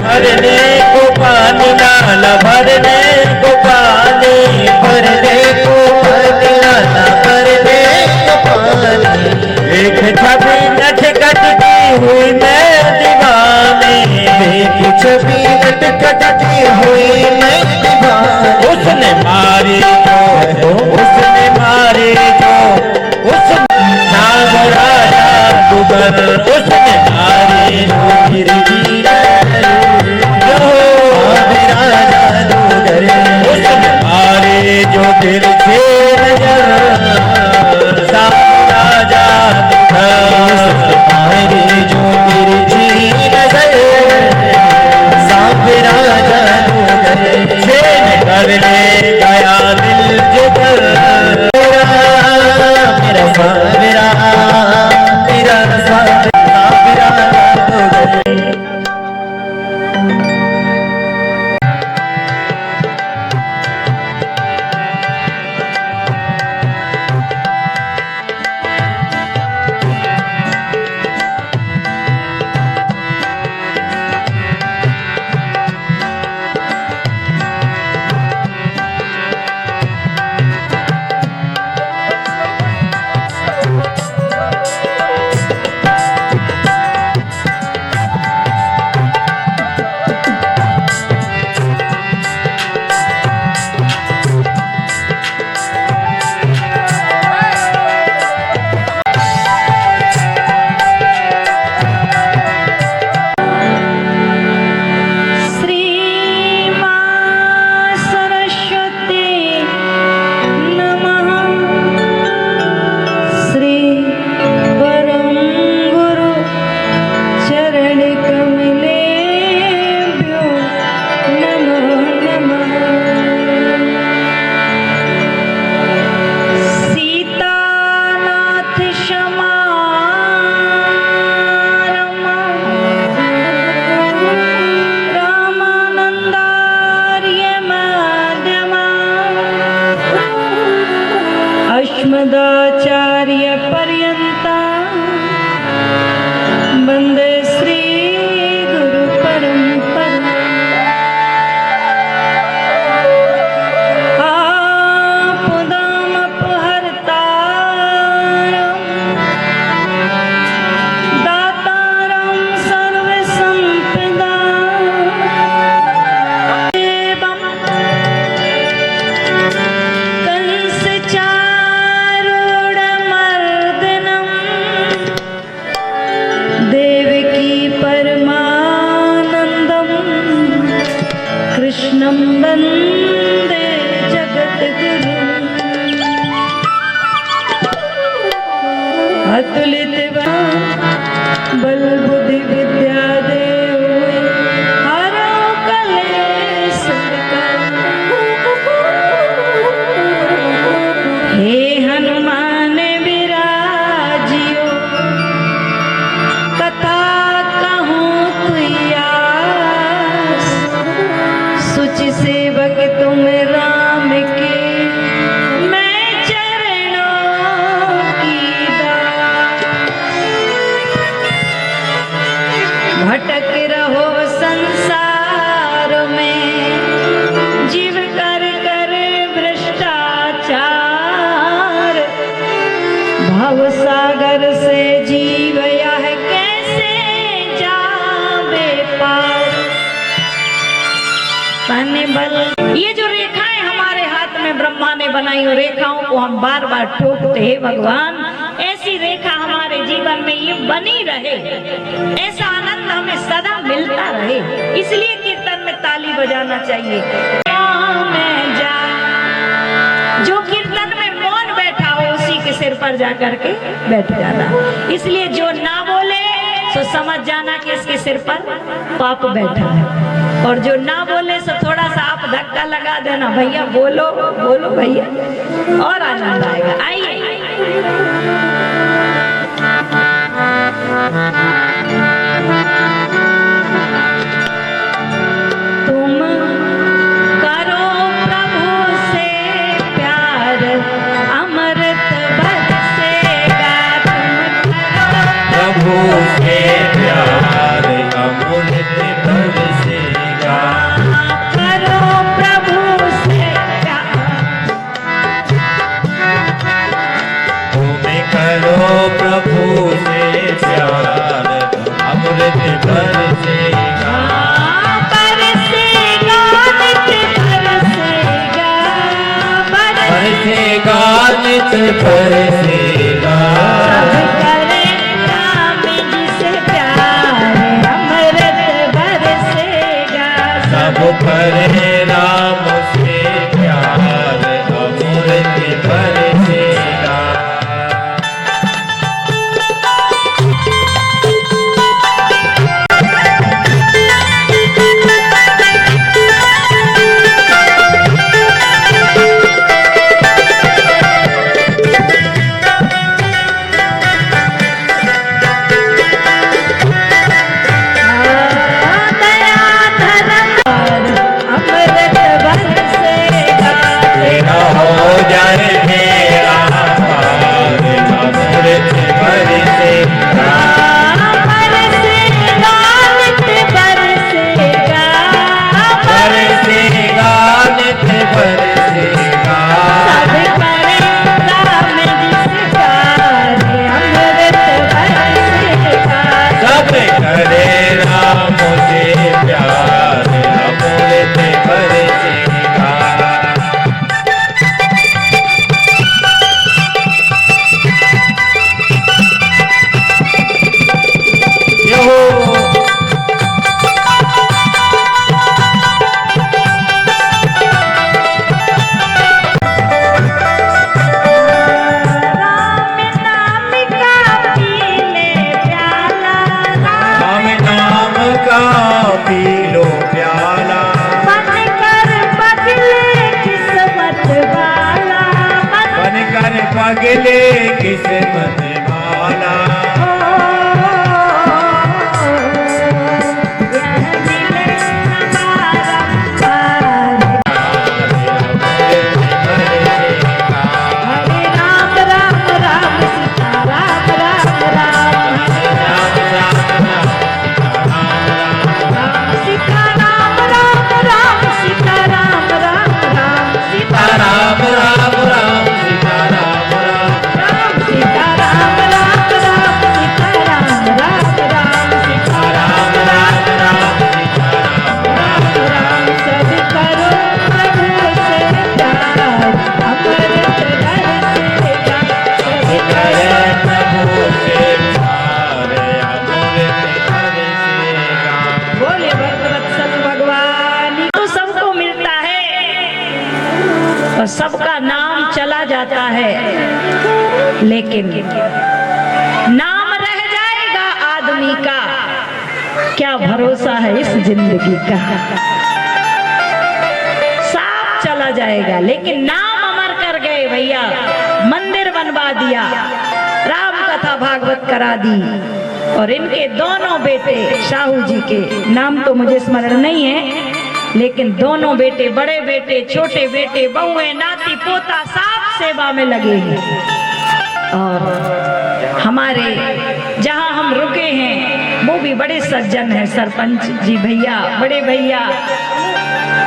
भरने को पानी नाला भरने को पानी भरने को पानी नाला भरने को पानी एक छवि नट कटती हुई मैं दीवानी एक छवि नट कटती हुई मैं दीवानी उसने मारी जो उसने मारी जो उसने नागराजा दुगर उसने मारी जो गिर जो दिल से नजर राजा तुम्हारी जो दिल से नजर राजा से निकल ले गया दिल जिगर मेरा सावरा मेरा सावरा अस्मदाचार्य पर्यंता वंदे श्री गुरु परंपरा आपदामपहर्तारं दातारं सर्वसंपदा कृष्णं वन्दे जगद्गुरु अतुलित बल बुद्धि विद्या देव हरो कलेश हे हनुमान विराजियो कथा कहूँ तुया सेवक तुम राम के मैं चरणों की दास भटक रहो संसार में जीव कर कर भ्रष्टाचार भव सागर से जीव यह कैसे जावे पार बल। ये जो रेखाएं हमारे हाथ में ब्रह्मा ने बनाई और रेखाओं को हम बार बार ठोकते हैं भगवान ऐसी रेखा हमारे जीवन में ये बनी रहे ऐसा आनंद हमें सदा मिलता रहे इसलिए कीर्तन में ताली बजाना चाहिए। जो कीर्तन में मौन बैठा हो उसी के सिर पर जाकर के बैठ जाना इसलिए जो ना बोले तो समझ जाना कि इसके सिर पर पाप बैठा है और जो ना बोले तो थोड़ा सा आप धक्का लगा देना भैया बोलो बोलो भैया और आनंद आएगा। आइए तुम करो प्रभु से प्यार अमृत बरसेगा तुम करो प्रभु से प्यार अमृत बरसेगा नित बरसेगा। सब करे राम जिसे प्यार अमृत बरसेगा। सब करे राम से प्यार अमृत बरसेगा। दया धर्म और अमृत बरसेगा। तेरा हो जाए मेरा पार अमृत बरसेगा। बरसेगा नित बरसेगा। बरसेगा नित बरसेगा। सब करे राम जिसे प्यार अमृत बरसेगा। सब करे राम से प्यार अमृत बरसेगा। यो राम नाम का पी ले प्याला। राम नाम का पी लो प्याला। बन कर बदले किस्मत वाला। बनकर पगले किस्मत वाला। यह मिले हमारा पार। हरे राम राम राम सीता राम राम राम। राम सीता राम राम राम सीता राम राम राम। सीता राम राम राम सीता राम राम। राम सीता राम राम राम सीता राम राम राम। सीता राम राम राम सीता राम राम राम सब करो प्रभु से प्यार अमृत बरसेगा। सब करे करो प्रभु से प्यार अमृत बरसेगा। बोले भक्तवत्सल भगवान। तो सबको मिलता है और सबका नाम चला जाता है, लेकिन नाम रह जाएगा आदमी का। क्या भरोसा है इस जिंदगी का। सांप चला जाएगा लेकिन नाम अमर कर गए भैया। मंदिर बनवा दिया, राम कथा भागवत करा दी। और इनके दोनों बेटे साहू जी के नाम तो मुझे स्मरण नहीं है, लेकिन दोनों बेटे, बड़े बेटे, छोटे बेटे, बहुएं, नाती पोता सब सेवा में लगे हैं। और हमारे जहां हम रुके हैं वो भी बड़े सज्जन हैं। सरपंच जी भैया, बड़े भैया,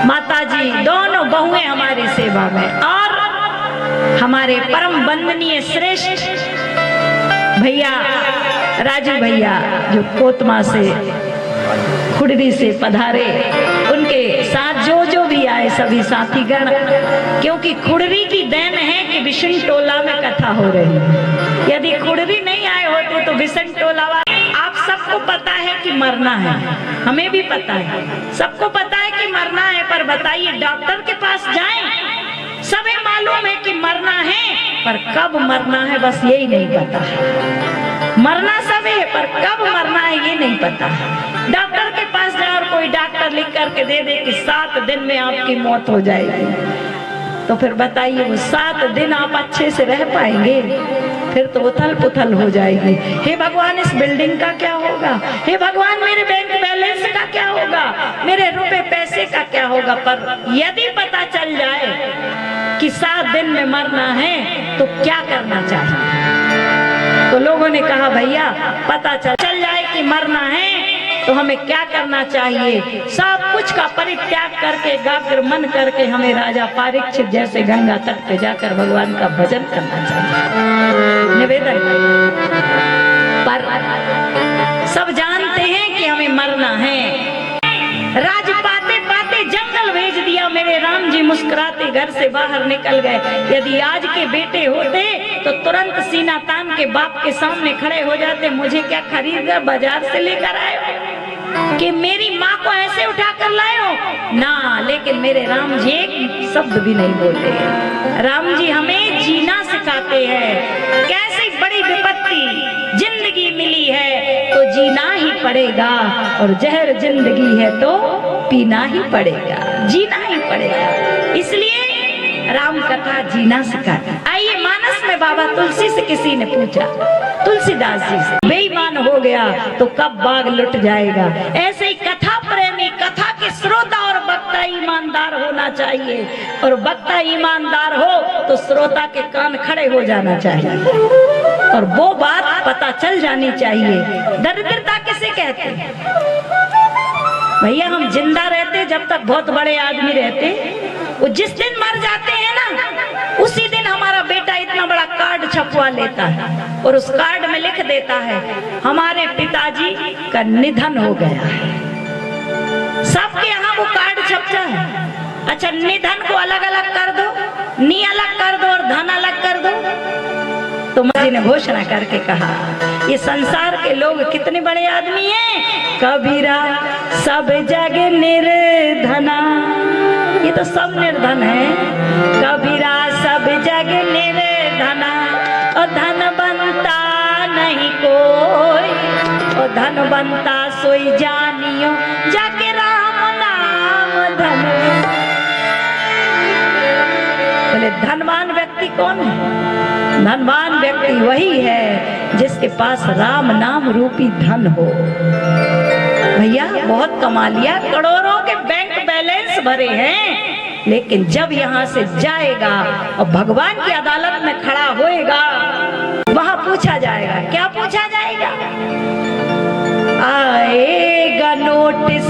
माता जी, दोनों बहुएं हमारी सेवा में। और हमारे परम वंदनीय श्रेष्ठ भैया राजू भैया जो कोतमा से, खुड़री से पधारे, उनके साथ जो भी आए सभी साथीगण। क्योंकि खुड़री की देन है कि विष्णु टोला में कथा हो रही है। यदि खुड़री नहीं आए होते तो विष्णु टोला आप सबको पता है कि मरना है, हमें भी पता है, सबको पता है कि मरना है। पर बताइए डॉक्टर के पास जाएं, सभी मालूम है कि मरना है, पर कब मरना है बस यही नहीं पता है। मरना सब है पर कब मरना है ये नहीं पता है। डॉक्टर के पास जाए और कोई डॉक्टर लिख करके दे दे कि 7 दिन में आपकी मौत हो जाएगी, तो फिर बताइए वो 7 दिन आप अच्छे से रह पाएंगे? फिर तो उथल पुथल हो जाएगी। हे भगवान इस बिल्डिंग का क्या होगा, हे भगवान मेरे बैंक बैलेंस का क्या होगा, मेरे रुपए पैसे का क्या होगा। पर यदि पता चल जाए कि 7 दिन में मरना है तो क्या करना चाहिए? तो लोगों ने कहा भैया पता चल जाए कि मरना है तो हमें क्या करना चाहिए? सब कुछ का परित्याग करके, एकाग्र मन करके हमें राजा परीक्षित जैसे गंगा तट पे जाकर भगवान का भजन करना चाहिए। निवेदन। पर सब जानते हैं कि हमें मरना है। राज पाते पाते जंगल भेज दिया मेरे राम जी मुस्कुराते घर से बाहर निकल गए। यदि आज के बेटे होते तो तुरंत सीना तान के बाप के सामने खड़े हो जाते, मुझे क्या खरीद कर बाजार से लेकर आए हो कि मेरी माँ को ऐसे उठा कर लाए हो ना। लेकिन मेरे राम जी एक शब्द भी नहीं बोले। राम जी हमें जीना सिखाते हैं। कैसी बड़ी विपत्ति जिंदगी मिली है तो जीना ही पड़ेगा, और जहर जिंदगी है तो पीना ही पड़ेगा, जीना ही पड़ेगा। इसलिए राम कथा जीना सिखाती। आइए, मानस में बाबा तुलसी से किसी ने पूछा, तुलसीदास जी से, बेईमान हो गया तो कब बाग लुट जाएगा। ऐसे ही कथा प्रेमी, कथा के श्रोता और वक्ता ईमानदार होना चाहिए, और वक्ता ईमानदार हो तो श्रोता के कान खड़े हो जाना चाहिए, और वो बात पता चल जानी चाहिए। दरिद्रता किसे कहते हैं भैया? हम जिंदा रहते जब तक बहुत बड़े आदमी रहते, वो जिस दिन मर जाते हैं ना, उसी दिन हमारा बेटा इतना बड़ा कार्ड छपवा लेता है और उस कार्ड में लिख देता है हमारे पिताजी का निधन हो गया है। सबके यहाँ वो कार्ड छपता है। अच्छा, निधन को अलग अलग कर दो, नी अलग कर दो और धन अलग कर दो। तो जी ने घोषणा करके कहा, ये संसार के लोग कितने बड़े आदमी हैं। कबीरा सब जग निर्धना, ये तो सब निर्धन है। कबीरा सब जग निर्धना, और धन बनता नहीं कोई, और धन बनता सोई जानियो जाके राम नाम धन। बोले धनवान व्यक्ति कौन है? धनवान व्यक्ति वही है जिसके पास राम नाम रूपी धन हो। भैया बहुत कमा लिया, करोड़ों के बैंक बैलेंस भरे हैं, लेकिन जब यहाँ से जाएगा और भगवान की अदालत में खड़ा होएगा, वहां पूछा जाएगा, क्या पूछा जाएगा? आएगा नोटिस,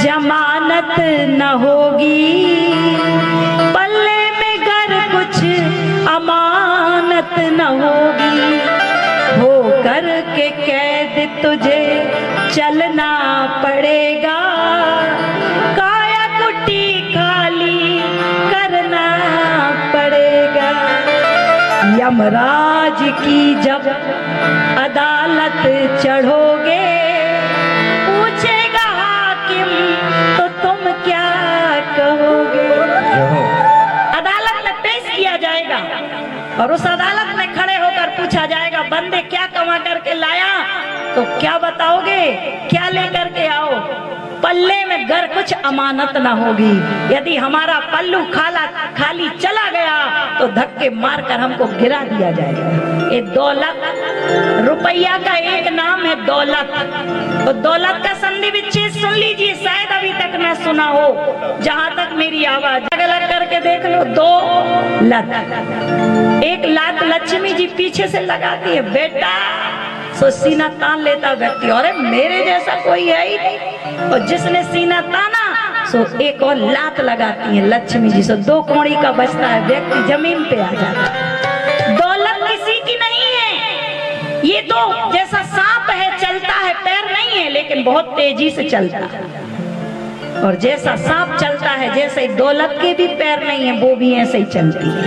जमानत न होगी, पल्ले में घर कुछ अमानत न होगी, हो कर के कैद तुझे चलना पड़ेगा, काया कुटी खाली करना पड़ेगा। यमराज की जब अदालत चढ़ोगे, पूछेगा हाकिम तो तुम क्या कहोगे। अदालत में पेश किया जाएगा और उस अदालत में खड़े होकर पूछा जाएगा, बंदे क्या कमा करके लाया? तो क्या बताओगे, क्या लेकर के आओ? पल्ले में घर कुछ अमानत ना होगी। यदि हमारा पल्लू खाली चला गया तो धक्के मारकर हमको गिरा दिया जाएगा। ये दौलत, रुपया का एक नाम है दौलत। तो दौलत का संधि विच्छेद सुन लीजिए, शायद अभी तक ना सुना हो। जहां तक मेरी आवाज अलग करके देख लो, दो लत। एक लात लक्ष्मी जी पीछे से लगाती है, बेटा सो सीना तान लेता व्यक्ति, और मेरे जैसा कोई है ही नहीं। और जिसने सीना ताना सो एक और लात लगाती है लक्ष्मी जी, सो दो कौड़ी का बचता है, व्यक्ति जमीन पे आ जाता है। दौलत किसी की नहीं है, ये तो जैसा सांप है, चलता है, पैर नहीं है लेकिन बहुत तेजी से चलता है। और जैसा सांप चलता है, जैसे दौलत के भी पैर नहीं है, वो भी ऐसे ही चलती है।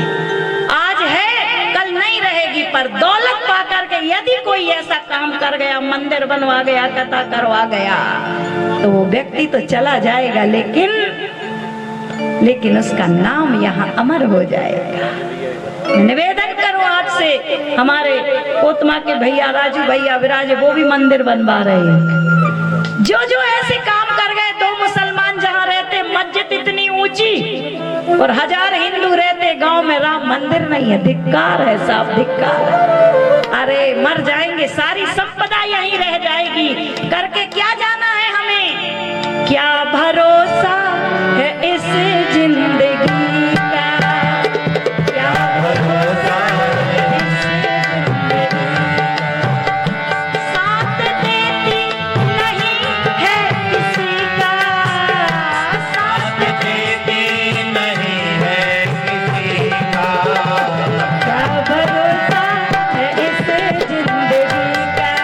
आज है कल नहीं रहेगी, पर दौलत पाकर के यदि कोई ऐसा काम कर गया, मंदिर बनवा गया, कथा करवा गया, तो वो व्यक्ति तो चला जाएगा, लेकिन उसका नाम यहाँ अमर हो जाएगा। निवेदन करो आपसे, हमारे कोतमा के भैया राजू भैया विराज, वो भी मंदिर बनवा रहे हैं। जो जो ऐसे काम कर गए, दो मुसलमान जहाँ रहते मस्जिद इतनी ऊंची और 1000 हिंदू रहते गांव में राम मंदिर नहीं है, धिक्कार है साहब, धिक्कार। अरे मर जाएंगे, सारी संपदा यहीं रह जाएगी, करके क्या जाना है हमें? क्या भरोसा है इस जिंदगी का, क्या भरोसा है इस जिंदगी का, साथ देती नहीं है किसी का, साथ देती नहीं है किसी का, क्या भरोसा है इस जिंदगी का,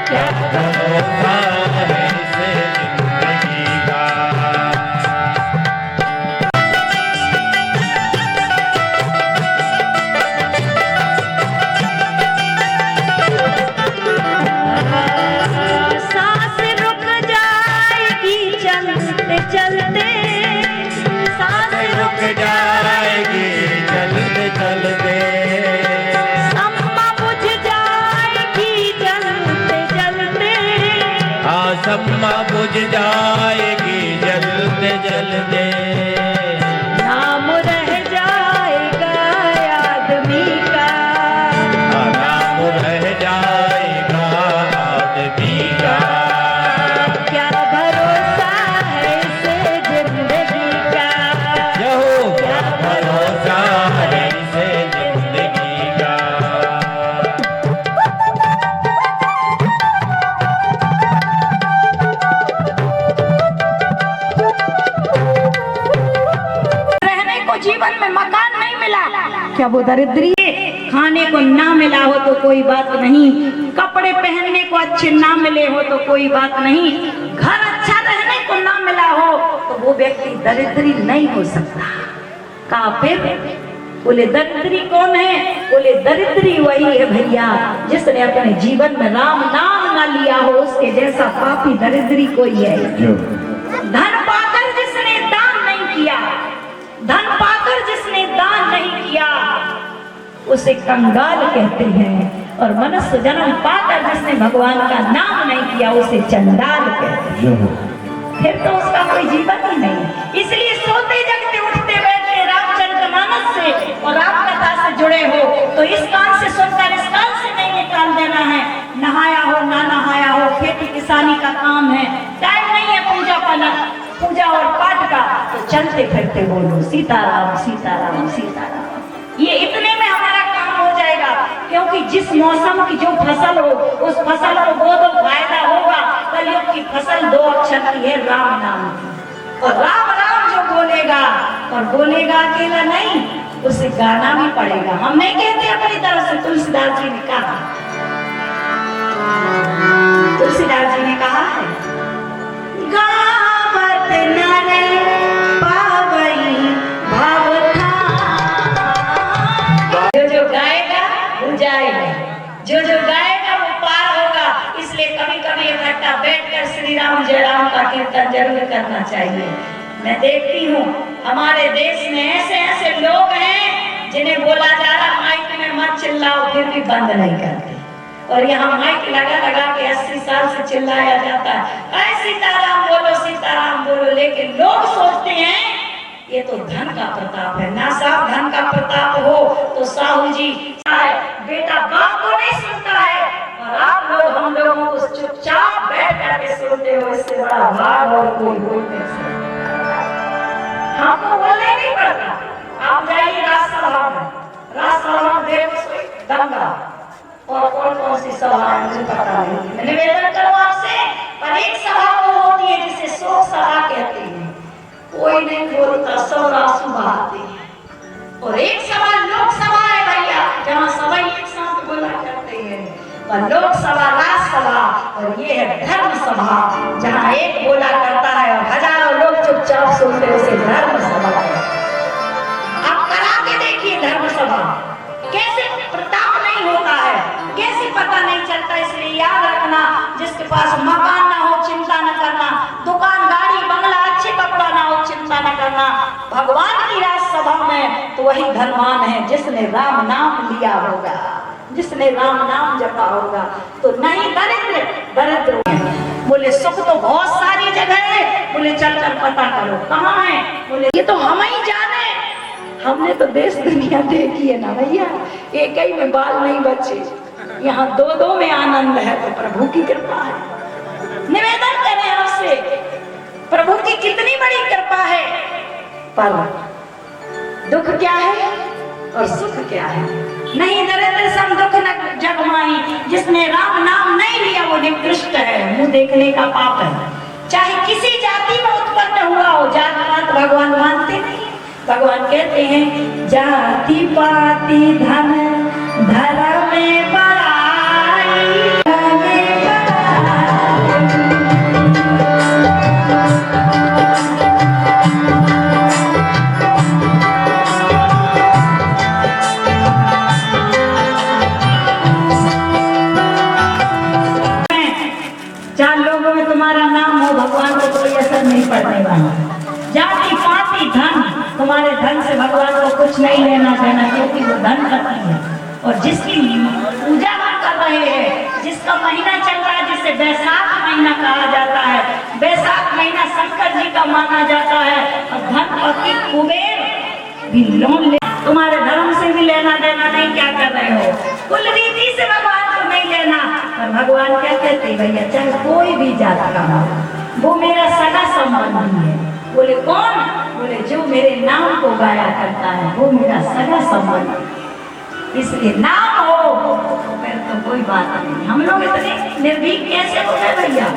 क्या भरोसा है इस जिंदगी का। जाएगी जलते जलते, सम्मा बुझ जाएगी जलते जलते, सम्मा बुझ जाएगी जलते जलते, नाम रह जाएगा आदमी का, नाम रह जाएगा आदमी का, क्या भरोसा है इसे जिंदगी का, क्या भरोसा है इसे जिंदगी का। रहने को जीवन में मकान नहीं मिला, क्या वो दरिद्री है? खाने को ना मिला हो तो कोई बात नहीं, कपड़े पहनने को अच्छे ना मिले हो तो कोई बात नहीं, घर अच्छा रहने को ना मिला हो तो वो व्यक्ति दरिद्री नहीं हो सकता। कहा फिर? बोले दरिद्री कौन है? बोले दरिद्री वही है भैया जिसने अपने जीवन में राम नाम ना लिया हो, उसके जैसा पापी दरिद्री कोई है। धन पाकर जिसने दान नहीं किया, धन पाकर जिसने दान नहीं किया उसे कंगाल कहते हैं, और मनुष्य जन्म पाकर जिसने भगवान का नाम नहीं किया उसे चंडाल कहते हैं। फिर तो उसका कोई जीवन ही नहीं। इसलिए सोते जगते उठते बैठते रामचरितमानस से और राम कथा से जुड़े हो तो इस कान से सुनकर इस कान से नहीं निकाल देना है। नहाया हो ना नहाया हो, खेती किसानी का काम है, टाइम नहीं है पूजा और पाठ का, तो चलते फिरते बोलो सीताराम सीताराम सीताराम। ये इतने में हमारा काम हो जाएगा, क्योंकि जिस मौसम की जो फसल हो उस फसल को दो फायदा होगा। कलयुग की फसल 2 अक्षर की है, राम नाम की, और राम राम जो बोलेगा, और बोलेगा अकेला नहीं, उसे गाना भी पड़ेगा। हम नहीं कहते अपनी तरफ से, तुलसीदास जी ने कहा, तुलसीदास जी ने कहा है गावत नर पावई भाव था। जो गाएगा वो जाएगा, जो गाएगा वो पार होगा। इसलिए कभी कभी इकट्ठा बैठकर श्री राम जय राम का कीर्तन जरूर करना चाहिए। मैं देखती हूँ हमारे देश में ऐसे ऐसे लोग हैं जिन्हें बोला जा रहा माइक में मत चिल्लाओ, फिर भी बंद नहीं करते, और यहाँ माइक लगा लगा के 80 साल से चिल्लाया जाता है सीताराम बोलो, लेकिन लोग सोचते हैं ये तो धन का प्रताप है। ना साहब, धन का प्रताप हो तो साहू जी बेटा बाप को नहीं सुनता है, और आप लोग हम लोगों को चुपचाप बैठ करके सुनते हो। इससे बड़ा भाग और कोई बोल नहीं सकता। हमको बोलना ही नहीं पड़ता। आप जाइए राजसभा में देखो दंगा और कौन सी सभा है मुझे पता नहीं, निवेदन करो आपसे, पर एक सभा वो होती है जिसे शोक सभा कहते हैं, कोई नहीं बोलता, सब आंसू बहाते हैं। और एक सभा लोकसभा है भैया, जहाँ सभा एक साथ बोला करते हैं, पर लोकसभा राजसभा, और ये है धर्म सभा, जहाँ एक बोला करता है और हजारों लोग चुपचाप सुनते, उसे धर्म सभा। आप करा के देखिए धर्म सभा कैसे प्रताप नहीं होता है, कैसे पता नहीं चलता। इसलिए याद रखना, जिसके पास मकान ना हो चिंता न करना, दुकान गाड़ी बंगला अच्छे कपड़ा ना हो चिंता न करना, भगवान की राजसभा में तो वही धनवान है जिसने राम नाम लिया होगा, जिसने राम नाम जपा होगा। तो नहीं दरिद्र बोले सुख तो बहुत सारी जगह है, बोले चल कर पता करो कहाँ है, बोले ये तो हम ही जाने, हमने तो देश दुनिया देखी है ना भैया, एक ही में बाल नहीं बचे, यहाँ 2-2 में आनंद है, तो प्रभु की कृपा है। निवेदन करें आपसे, प्रभु की कितनी बड़ी कृपा है, पर दुख क्या है और सुख क्या है। नहीं दरिद्र सम दुख न जग माही, जिसने राम नाम नहीं लिया वो निकृष्ट है, मुंह देखने का पाप है। चाहे किसी जाति में उत्पन्न हुआ हो, जात पात भगवान मानते नहीं। भगवान कहते हैं जाति पाति धन धर्म में बड़ाई, चार लोगों में तुम्हारा नाम हो, भगवान को कोई असर नहीं पड़ने वाला। जाति पाति धन तुम्हारा तुम्हारे धन से भगवान को कुछ नहीं लेना देना, क्योंकि वो धन करती है। और जिसकी पूजा हम कर रहे हैं, जिसका महीना चल रहा है, जिसे बैसाख महीना कहा जाता है, बैसाख महीना शंकर जी का माना जाता है। और धनपति कुबेर भी लोन ले, तुम्हारे धर्म से भी लेना देना नहीं, क्या कर रहे हो? कुल रीति से भगवान को नहीं लेना। पर भगवान क्या कहते भैया, चाहे कोई भी जात का हो, वो मेरा सगा संबंधी है। बोले कौन? बोले जो मेरे नाम को गाया करता है वो मेरा सगा संबंधी। इसलिए नाम हो तो फिर तो कोई बात नहीं। हम लोग इतने निर्भीक कैसे हो गए भैया?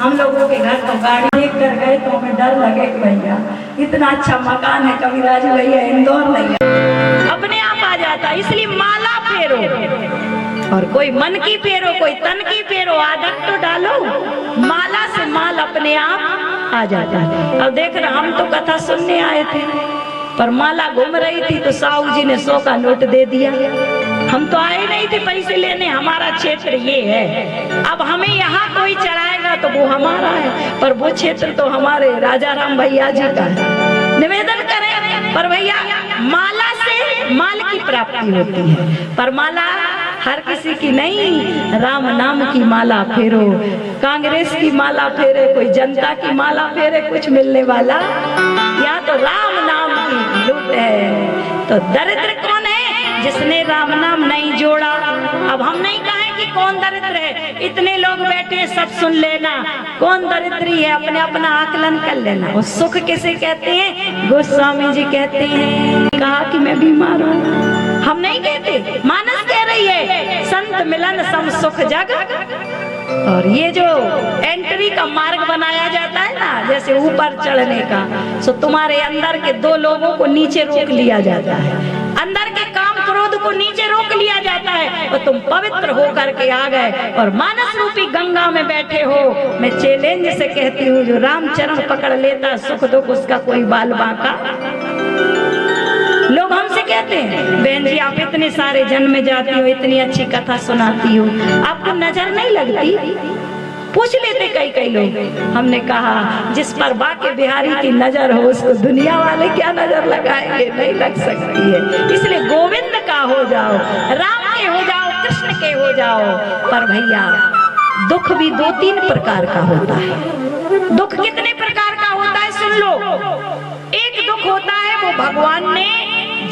हम लोगों के घर तो गाड़ी देख कर गए तो हमें डर लगे भैया, इतना अच्छा मकान है कविराज भैया, इंदौर नहीं है, अपने आप आ जाता। इसलिए माला फेरो, और कोई मन की फेरो, कोई तन की फेरो, आदत तो डालो, माला से माल अपने आप आ जाता है। अब देख रहे, हम तो कथा सुनने आए थे, पर माला घूम रही थी तो साहू जी ने 100 का नोट दे दिया। हम तो आए नहीं थे पैसे लेने, हमारा क्षेत्र ये है। अब हमें यहाँ कोई चढ़ाएगा तो वो हमारा है, पर वो क्षेत्र तो हमारे राजा राम भैया जी का है। निवेदन करें, पर भैया माला से माल की प्राप्ति होती है, पर माला हर किसी की नहीं। राम नाम की माला फेरो, कांग्रेस की माला फेरे, कोई जनता की माला फेरे, कुछ मिलने वाला या तो राम नाम की लूट है। तो दरिद्र कौन है? जिसने राम नाम नहीं जोड़ा। अब हम नहीं कहें कि कौन दरिद्र है, इतने लोग बैठे सब सुन लेना, कौन दरिद्री है अपने अपना आकलन कर लेना। और सुख किसे कहते हैं? गोस्वामी जी कहते हैं, कहा कि मैं बीमार हूँ, हम नहीं कहते, मानस कह रही है, संत मिलन सम सुख जग। और ये जो एंट्री का मार्ग बनाया जाता है ना, जैसे ऊपर चढ़ने का, सो तुम्हारे अंदर के 2 लोगों को नीचे रोक लिया जाता है, अंदर के काम क्रोध को नीचे रोक लिया जाता है, और तुम पवित्र होकर के आ गए और मानस रूपी गंगा में बैठे हो। मैं चैलेंज से कहती हूँ, जो राम चरण पकड़ लेता, सुख दुख उसका कोई बाल बांका। लोग हमसे कहते हैं, बहन जी आप इतने सारे जन्म में जाती हो, इतनी अच्छी कथा सुनाती हो, आपको नजर नहीं लगती? पूछ लेते कई लोग। हमने कहा, जिस पर बाके बिहारी की नजर हो उसको दुनिया वाले क्या नजर लगाएंगे? नहीं लग सकती है। इसलिए गोविंद का हो जाओ, राम के हो जाओ, कृष्ण के हो जाओ। पर भैया दुख भी 2-3 प्रकार का होता है। दुख कितने प्रकार का होता है सुन लो। एक दुख होता है वो भगवान ने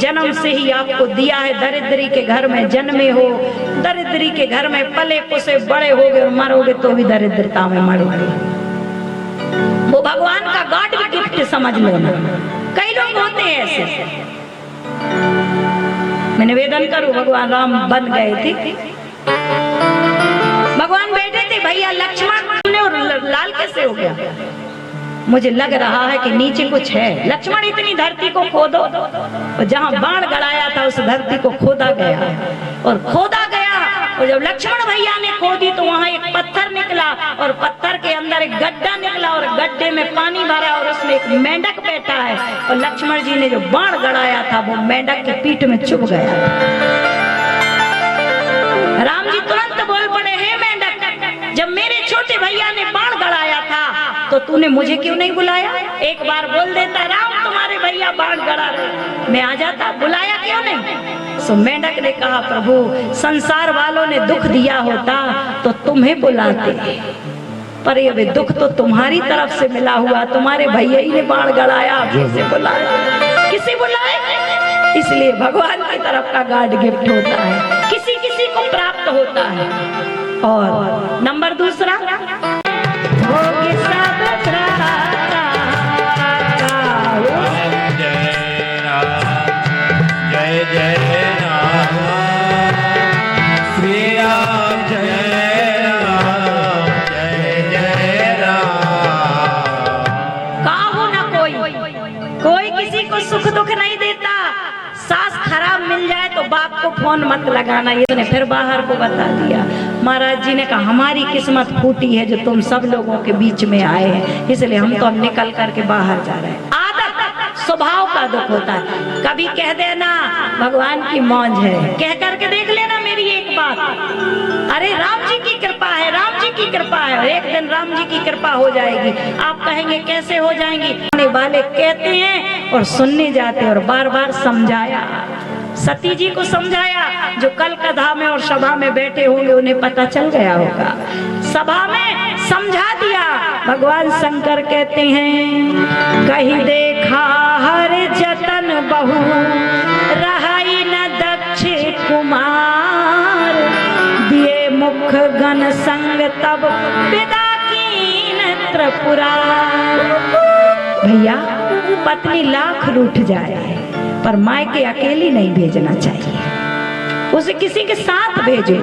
जन्म से ही आपको दिया है। दरिद्री के घर में जन्मे हो, दरिद्री के घर में पले पुसे बड़े होगे और मरोगे तो भी दरिद्रता में मरोगे। वो भगवान का गॉड गिफ्ट समझ लेना। कई लोग होते हैं ऐसे। मैं निवेदन करूं, भगवान राम बन गए थे, भगवान बैठे थे, भैया लक्ष्मण ने, और लाल कैसे हो गया? मुझे लग रहा है कि नीचे कुछ है। लक्ष्मण इतनी धरती को खोदो, और जहां बाण गड़ाया था उस धरती को खोदा गया, और खोदा गया। और जब लक्ष्मण भैया ने खोदी तो वहां एक पत्थर निकला, और पत्थर के अंदर एक गड्ढा निकला, और गड्ढे में पानी भरा, और उसमें एक मेंढक बैठा है। और लक्ष्मण जी ने जो बाण गड़ाया था वो मेंढक की पीठ में चुभ गया। राम जी तुरंत बोल पड़े, हे मेंढक, जब मेरे छोटे भैया ने बाण गड़ाया था तो तूने मुझे क्यों नहीं बुलाया? एक बार बोल देता, राम तुम्हारे भैया बाण गड़ा रहे, मैं आ जाता, बुलाया क्यों नहीं? सो मेंढक ने कहा, प्रभु संसार वालों ने दुख दिया होता तो तुम्हें बुलाते, पर ये दुख तो तुम्हारी तरफ से मिला हुआ, तुम्हारे भैया ही ने बाण गड़ाया, किसे बुलाया? किसे बुलाए? इसलिए भगवान की तरफ का गॉड गिफ्ट होता है, किसी किसी को प्राप्त होता है। और नंबर दूसरा, जय जय राम, श्री राम जय राम, जय जय राम। काहू ना कोई किसी को सुख दुख नहीं देता। सास खराब मिल जाए तो बाप को फोन मत लगाना, ये ने फिर बाहर को बता दिया। महाराज जी ने कहा, हमारी किस्मत फूटी है जो तुम सब लोगों के बीच में आए हैं, इसलिए हम तो अब निकल करके बाहर जा रहे हैं। आदत स्वभाव का दुख होता है। कभी कह देना भगवान की मौज है, कह करके देख लेना मेरी एक बात, अरे राम जी की कृपा है, राम जी की कृपा है, और एक दिन राम जी की कृपा हो जाएगी। आप कहेंगे कैसे हो जाएंगी? आने वाले कहते हैं और सुनने जाते, और बार बार समझाया, सती जी को समझाया। जो कल कथा में और सभा में बैठे होंगे उन्हें पता चल गया होगा, सभा में समझा दिया। भगवान शंकर कहते हैं, कहीं देखा हर जतन बहु रहाई न दक्ष कुमार, दिए मुख गण संग तब विदा कीन त्रिपुरार। भैया पत्नी लाख रूठ जाए पर माँ के अकेली नहीं भेजना चाहिए, उसे किसी के साथ भेजो,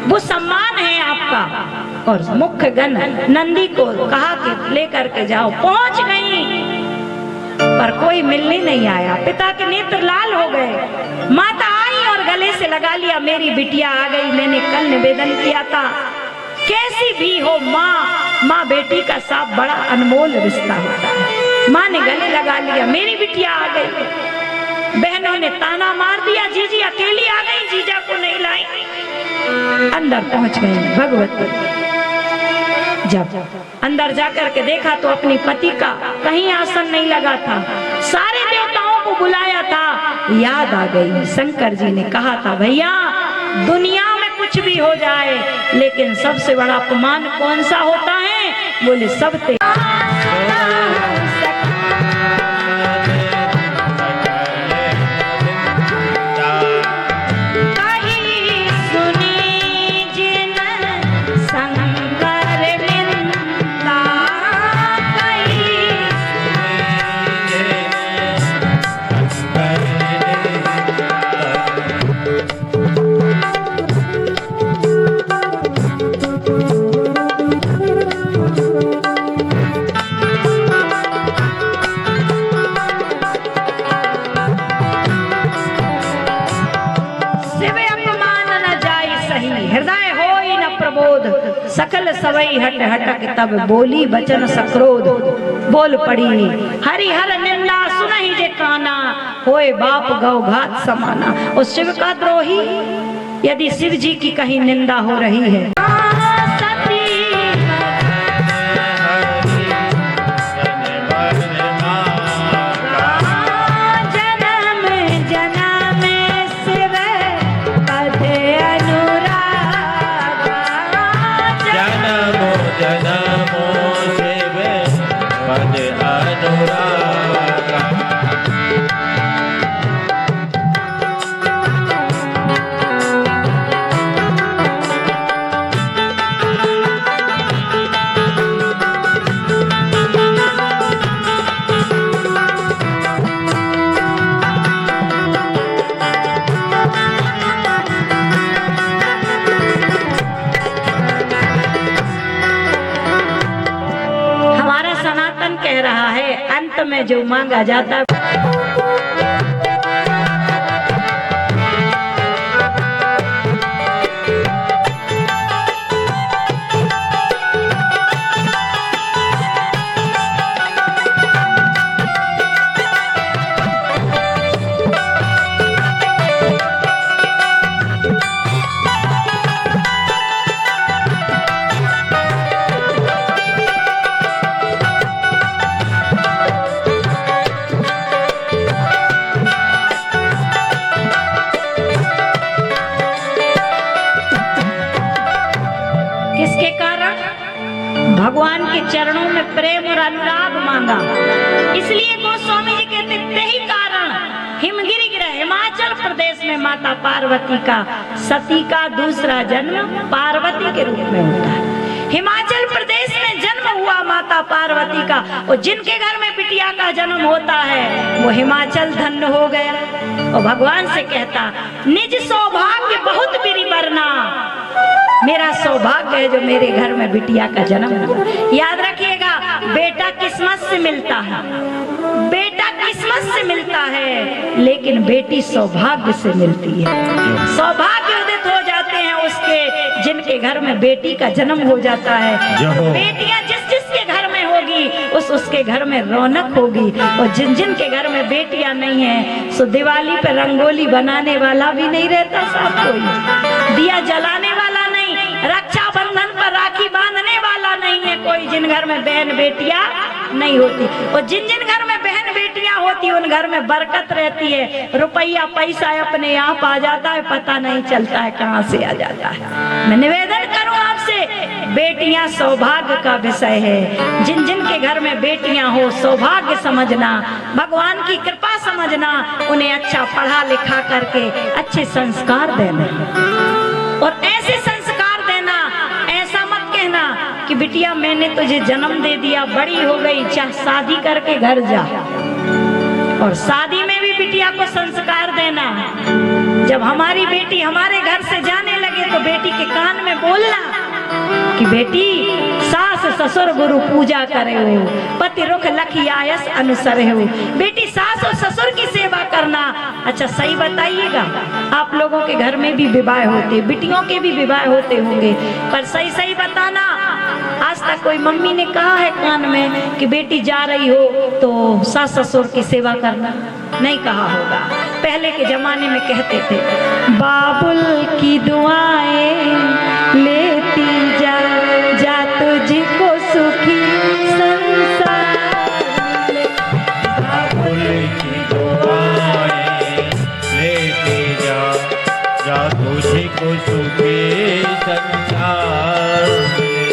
वो सम्मान है आपका। और मुख्य गण नंदी को कहा कि लेकर के जाओ, पहुंच गई पर कोई मिलने नहीं आया। पिता के नेत्र लाल हो गए। माता आई और गले से लगा लिया, मेरी बिटिया आ गई, मैंने कल निवेदन किया था। कैसी भी हो माँ बेटी का साथ बड़ा अनमोल रिश्ता होता है। माँ ने गले लगा लिया, मेरी बिटिया आ गई। बहनों ने ताना मार दिया, जीजी अकेली आ गई, जीजा को नहीं लाई। अंदर पहुंच गई भगवती। जब अंदर जाकर के देखा तो अपनी पति का कहीं आसन नहीं लगा था, सारे देवताओं को बुलाया था। याद आ गई, शंकर जी ने कहा था, भैया दुनिया में कुछ भी हो जाए लेकिन सबसे बड़ा अपमान कौन सा होता है? बोले सब सकल सवई हट हटक तब बोली बचन सक्रोध। बोल पड़ी हरिहर निंदा सुनहि जे काना, होए बाप गौ घात समाना। और शिव का द्रोही, यदि शिव जी की कहीं निंदा हो रही है, कह रहा है अंत में जो मांगा जाता भगवान के चरणों में प्रेम और अनुराग मांगा। इसलिए गोस्वामी जी कहते यही कारण हिमगिरी ग्रह हिमाचल प्रदेश में माता पार्वती का सती का दूसरा जन्म पार्वती के रूप में होता है। हिमाचल प्रदेश में जन्म हुआ माता पार्वती का, और जिनके घर में बिटिया का जन्म होता है वो हिमाचल धन्य हो गया। और भगवान से कहता निज सौभाग्य बहुत बिरी बरना, मेरा सौभाग्य है जो मेरे घर में बिटिया का जन्म हुआ। याद रखिएगा, बेटा किस्मत से मिलता है, बेटा किस्मत से मिलता है, लेकिन बेटी सौभाग्य से मिलती है। सौभाग्य उदित हो जाते हैं उसके जिनके घर में बेटी का जन्म हो जाता है। बेटियां जिस जिसके घर में होगी उसके घर में रौनक होगी। और जिन जिन के घर में बेटियां नहीं है सो दिवाली पे रंगोली बनाने वाला भी नहीं रहता, सब कोई दिया जलाने वाला नहीं, रक्षाबंधन पर राखी बांध नहीं है कोई जिन घर में बहन बेटियां नहीं होती। और जिन जिन घर में बहन बेटियां होती उन घर में बरकत रहती है, रुपया पैसा अपने आप आ जाता है, पता नहीं चलता है कहाँ से आ जाता है। मैं निवेदन करूं आपसे, बेटियां सौभाग्य का विषय है। जिन जिन के घर में बेटियां हो सौभाग्य समझना, भगवान की कृपा समझना, उन्हें अच्छा पढ़ा लिखा करके अच्छे संस्कार देना और ऐसे संस्कार देना। ऐसा मत कहना कि बिटिया मैंने तुझे जन्म दे दिया, बड़ी हो गई, चाहे शादी करके घर जा। और शादी में भी बिटिया को संस्कार देना। जब हमारी बेटी हमारे घर से जाने लगे तो बेटी के कान में बोलना कि बेटी सास ससुर गुरु पूजा करे हो, पति रुख लखी आयस अनुसरे हो। बेटी सास और ससुर की सेवा करना। अच्छा सही बताइएगा, आप लोगों के घर में भी विवाह होते, बिटियों के भी विवाह होते होंगे, पर सही सही बताना, आज तक कोई मम्मी ने कहा है कान में कि बेटी जा रही हो तो सास ससुर की सेवा करना? नहीं कहा होगा। पहले के जमाने में कहते थे बाबुल की दुआएं लेती जा, जा तुझको सुखी संसार मिले। बाबुल की दुआएं लेती जा, जा तुझको सुखी संसार मिले।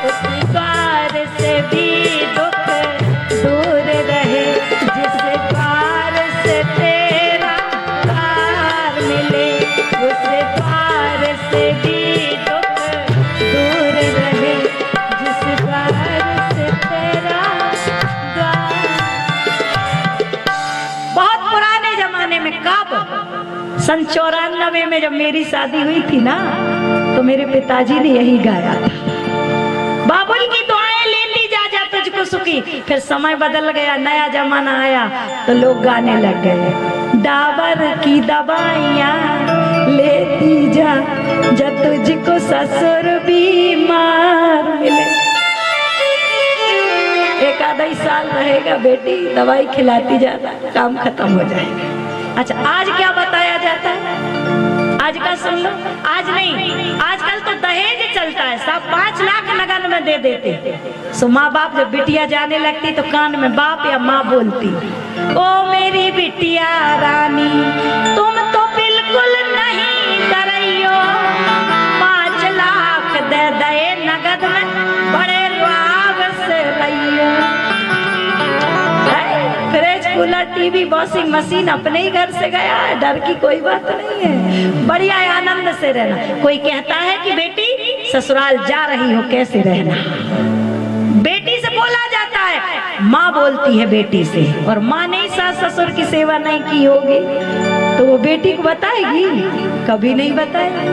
उस द्वार से भी दुख दूर रहे, जिस द्वार से तेरा प्यार मिले। उस द्वार से भी दुख दूर रहे, जिस द्वार से तेरा द्वार। बहुत पुराने जमाने में, कब? सन 94 में जब मेरी शादी हुई थी ना, तो मेरे पिताजी ने यही गाया था, बाबुल की दुआएं लेती जा, जा तुझको सुखी। फिर समय बदल गया, नया जमाना आया तो लोग गाने लग गए डाबर की दवाइयाँ लेती जा, जा तुझको ससुर बीमार मिले। एक आधा ही साल रहेगा बेटी, दवाई खिलाती जाना, काम खत्म हो जाएगा। अच्छा आज क्या बताया जाता है? आज का सुन लो। आज नहीं, आजकल तो दहेज चलता है, सब 5 लाख नगद में दे देते। सो माँ बाप जब बिटिया जाने लगती तो कान में बाप या माँ बोलती, ओ मेरी बिटिया रानी तुम तो बिल्कुल नहीं डरियो, 5 लाख दे दे नगद में, बड़े राग से रहियो। Fridge cooler TV washing machine अपने ही घर से गया है, डर की कोई बात नहीं है, बढ़िया है, आनंद से रहना। कोई कहता है कि बेटी ससुराल जा रही हो कैसे रहना, बेटी से बोला जाता है, माँ बोलती है बेटी से, और माँ ने सास ससुर की सेवा नहीं की होगी तो वो बेटी को बताएगी? कभी नहीं बताएगी।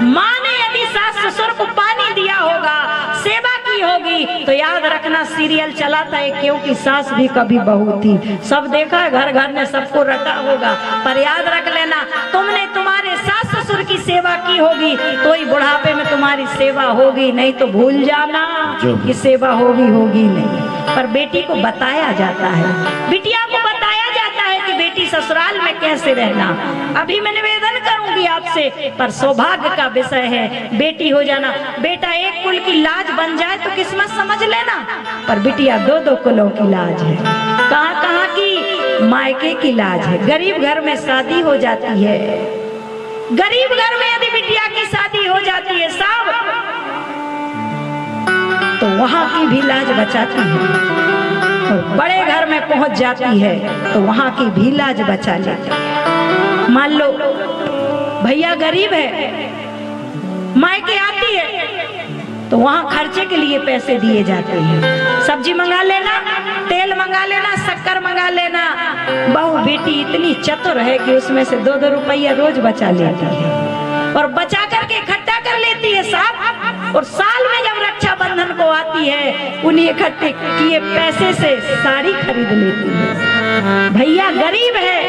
माँ ने यदि सास ससुर को पानी दिया होगा, सेवा की होगी, तो याद रखना सीरियल चलाता है क्योंकि सास भी कभी बहू थी। सब देखा है, घर घर में सबको रटा होगा, पर याद रख लेना तुमने तुम्हारे सास ससुर की सेवा की होगी तो ही बुढ़ापे में तुम्हारी सेवा होगी, नहीं तो भूल जाना कि सेवा होगी नहीं। पर बेटी को बताया जाता है, बिटिया को बताया जाता है कि बेटी ससुराल में कैसे रहना। अभी मैं निवेदन करूंगी आपसे, पर सौभाग्य का विषय है बेटी हो जाना। बेटा एक कुल की लाज बन जाए तो किस्मत समझ लेना, पर बिटिया 2-2 कुलों की लाज है। कहाँ कहाँ की? मायके की लाज है। गरीब घर में शादी हो जाती है, गरीब घर में यदि बिटिया की शादी हो जाती है साहब, तो वहां की भी लाज बचाती है, और बड़े घर में पहुंच जाती है तो वहां की भी लाज बचा लेती है। मान लो भैया गरीब है, मायके आती है तो वहां खर्चे के लिए पैसे दिए जाते हैं, सब्जी मंगा लेना, तेल मंगा लेना, शक्कर मंगा लेना। बहू बेटी इतनी चतुर है कि उसमें से 2-2 रुपया रोज बचा लेती है, और बचा करके इकट्ठा कर लेती है साहब। और साल में जब रक्षाबंधन को आती है, उन्हीं इकट्ठे किए पैसे से साड़ी खरीद लेती है। भैया गरीब है,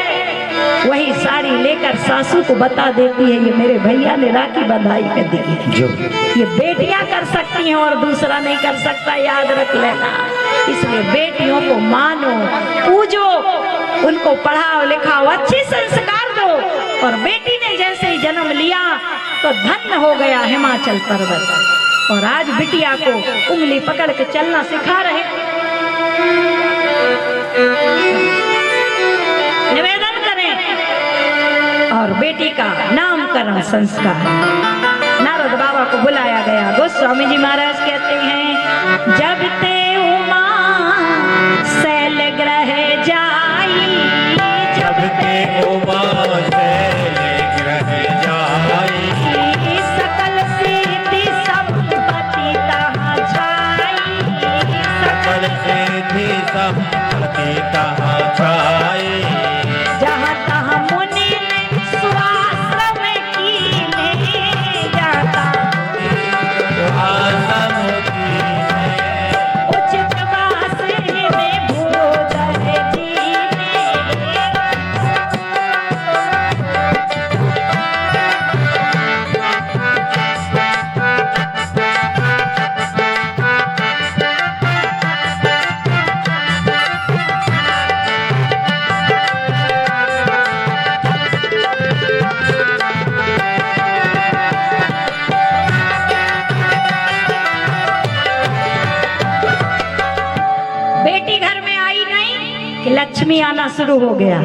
वही साड़ी लेकर सासू को बता देती है, ये मेरे भैया ने राखी बंधाई कर दी है। ये बेटियां कर सकती हैं और दूसरा नहीं कर सकता, याद रख लेना। इसलिए बेटियों को मानो, पूजो, उनको पढ़ाओ लिखाओ, अच्छे संस्कार दो। और बेटी ने जैसे ही जन्म लिया तो धन्य हो गया हिमाचल पर्वत, और आज बिटिया को उंगली पकड़ के चलना सिखा रहे। निवेदन करें और बेटी का नामकरण संस्कार। नारद बाबा को बुलाया गया। गोस्वामी जी महाराज कहते हैं, जब ते उमा शैल ग्रह जाई, जब ते उमा शैल ग्रह जाई, सकल सिद्धि संपत्ति तहाँ छाई, सकल सिद्धि संपत्ति तहाँ छाई, जहाँ तहाँ मुनि स्वाश्रम कीने जाता, आश्रम कीने, उचित वास में भोजन जीने। बेटी घर में आई नहीं कि लक्ष्मी आना शुरू हो गया,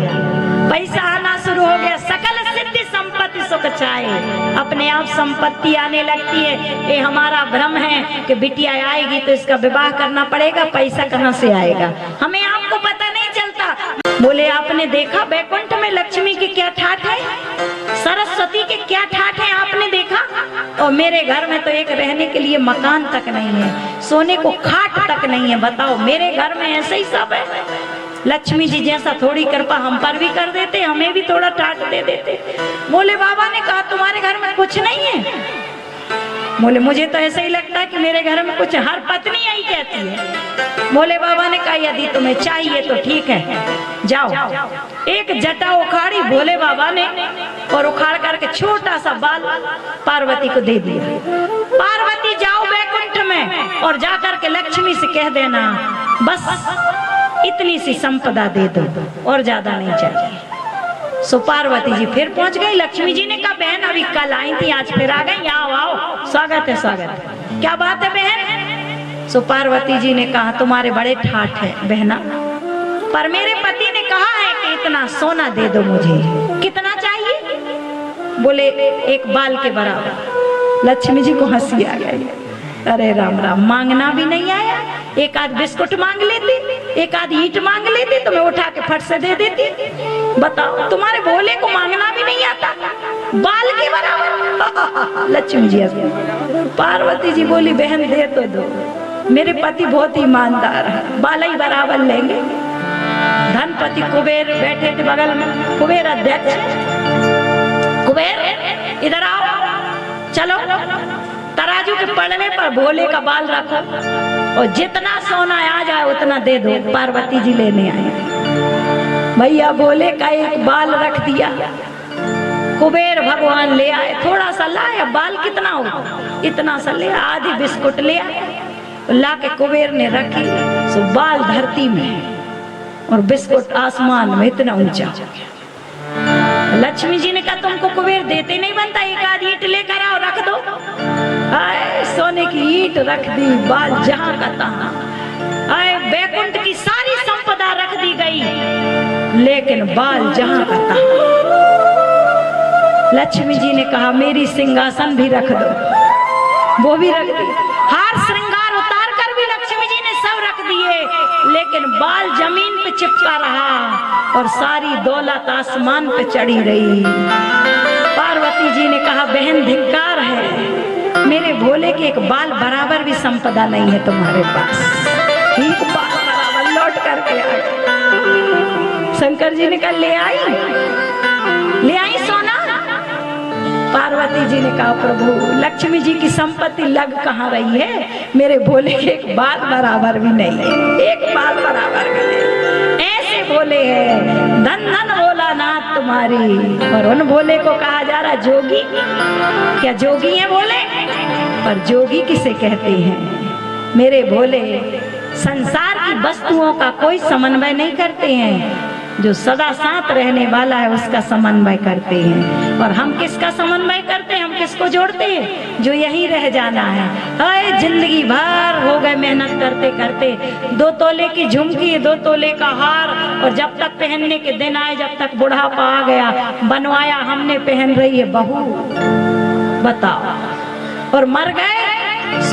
पैसा आना शुरू हो गया, सकल सिद्धि संपत्ति सुख चाहे, अपने आप संपत्ति आने लगती है। ये हमारा भ्रम है कि बिटिया आएगी तो इसका विवाह करना पड़ेगा, पैसा कहाँ से आएगा, हमें आपको पता नहीं चलता। बोले आपने देखा बैकुंठ में लक्ष्मी की क्या ठाठ है, सरस्वती के क्या ठाठ है, आपने देखा? और मेरे घर में तो एक रहने के लिए मकान तक नहीं है, सोने को खाट तक नहीं है। बताओ मेरे घर में ऐसे ही सब है। लक्ष्मी जी जैसा थोड़ी कृपा हम पर भी कर देते, हमें भी थोड़ा ठाट दे देते। बोले बाबा ने कहा तुम्हारे घर में कुछ नहीं है? बोले मुझे तो ऐसा ही लगता है कि मेरे घर में कुछ, हर पत्नी यही कहती है। बोले बाबा ने कहा यदि तुम्हें चाहिए तो ठीक है, जाओ। एक जटा उखाड़ी भोले बाबा ने और उखाड़ करके छोटा सा बाल पार्वती को दे दिया। पार्वती जाओ बैकुंठ में और जाकर के लक्ष्मी से कह देना बस इतनी सी संपदा दे दो और ज्यादा नहीं चाहिए। सो पार्वती जी फिर पहुंच गई। लक्ष्मी जी ने कहा बहन अभी कल आई थी, आज फिर आ गई, आओ आओ, स्वागत है स्वागत है, क्या बात है बहन? सो पार्वती जी ने कहा तुम्हारे बड़े ठाठ है बहना, पर मेरे पति ने कहा है कि इतना सोना दे दो मुझे। कितना चाहिए? बोले एक बाल के बराबर। लक्ष्मी जी को हंसी आ गई। अरे राम राम, मांगना भी नहीं आया, एक आध बिस्कुट मांग लेती, एक आध ईंट मांग लेती तो मैं उठा के फट से दे देती। बताओ तुम्हारे भोले को मांगना भी नहीं आता, बाल के बराबर। लक्ष्मी जी पार्वती जी बोली बहन दे तो दो, मेरे पति बहुत ईमानदार है, बाल ही बराबर लेंगे। धनपति कुबेर बैठे थे बगल में, कुबेर अध्यक्ष। कुबेर इधर आओ, चलो तराजू के पड़ने पर भोले का बाल रखो और जितना सोना आ जाए उतना दे दो। पार्वती जी लेने आए, भैया भोले का एक बाल रख दिया। कुबेर भगवान ले आए, थोड़ा सा लाया, बाल कितना हो इतना सा ले, आधी बिस्कुट ले आए, ला के कुबेर ने रखी। सो बाल धरती में और बिस्कुट आसमान में, इतना ऊंचा। लक्ष्मी जी ने कहा तुमको कुबेर देते नहीं बनता, एक आध ईंट लेकर आओ रख दो। आए सोने की ईंट रख दी, बाल जहां का तहां। आए बैकुंठ की सारी संपदा रख दी गई, लेकिन बाल जहां का तहां। लक्ष्मी जी ने कहा मेरी सिंहासन भी रख दो, वो भी रख दी। हार श्रृंगार उतार कर भी लक्ष्मी जी ने सब रख दिए, लेकिन बाल जमीन पे चिपका रहा और सारी दौलत आसमान पे चढ़ी रही। पार्वती जी ने कहा बहन धिक्कार है, मेरे भोले के एक बाल बराबर भी संपदा नहीं है तुम्हारे पास। एक बाल बराबर लौट करके आ गए। शंकर जी ने कहा ले आई सोना। पार्वती जी ने कहा प्रभु लक्ष्मी जी की संपत्ति लग कहाँ रही है, मेरे भोले के एक बाल बराबर भी नहीं है, एक बाल बराबर भी नहीं। ऐसे भोले हैं, धन धन भोलानाथ तुम्हारी। और उन भोले को कहा जा रहा जोगी, क्या जोगी है भोले? पर जोगी किसे कहते हैं? मेरे भोले संसार की वस्तुओं का कोई समन्वय नहीं करते हैं, जो सदा साथ रहने वाला है उसका समन्वय करते हैं। और हम किसका समन्वय करते हैं, हम किसको जोड़ते हैं, जो यही रह जाना है। हाय जिंदगी भर हो गए मेहनत करते करते, 2 तोले की झुमकी, 2 तोले का हार, और जब तक पहनने के दिन आए, जब तक बुढ़ापा आ गया, बनवाया हमने, पहन रही है बहू, बताओ। और मर गए,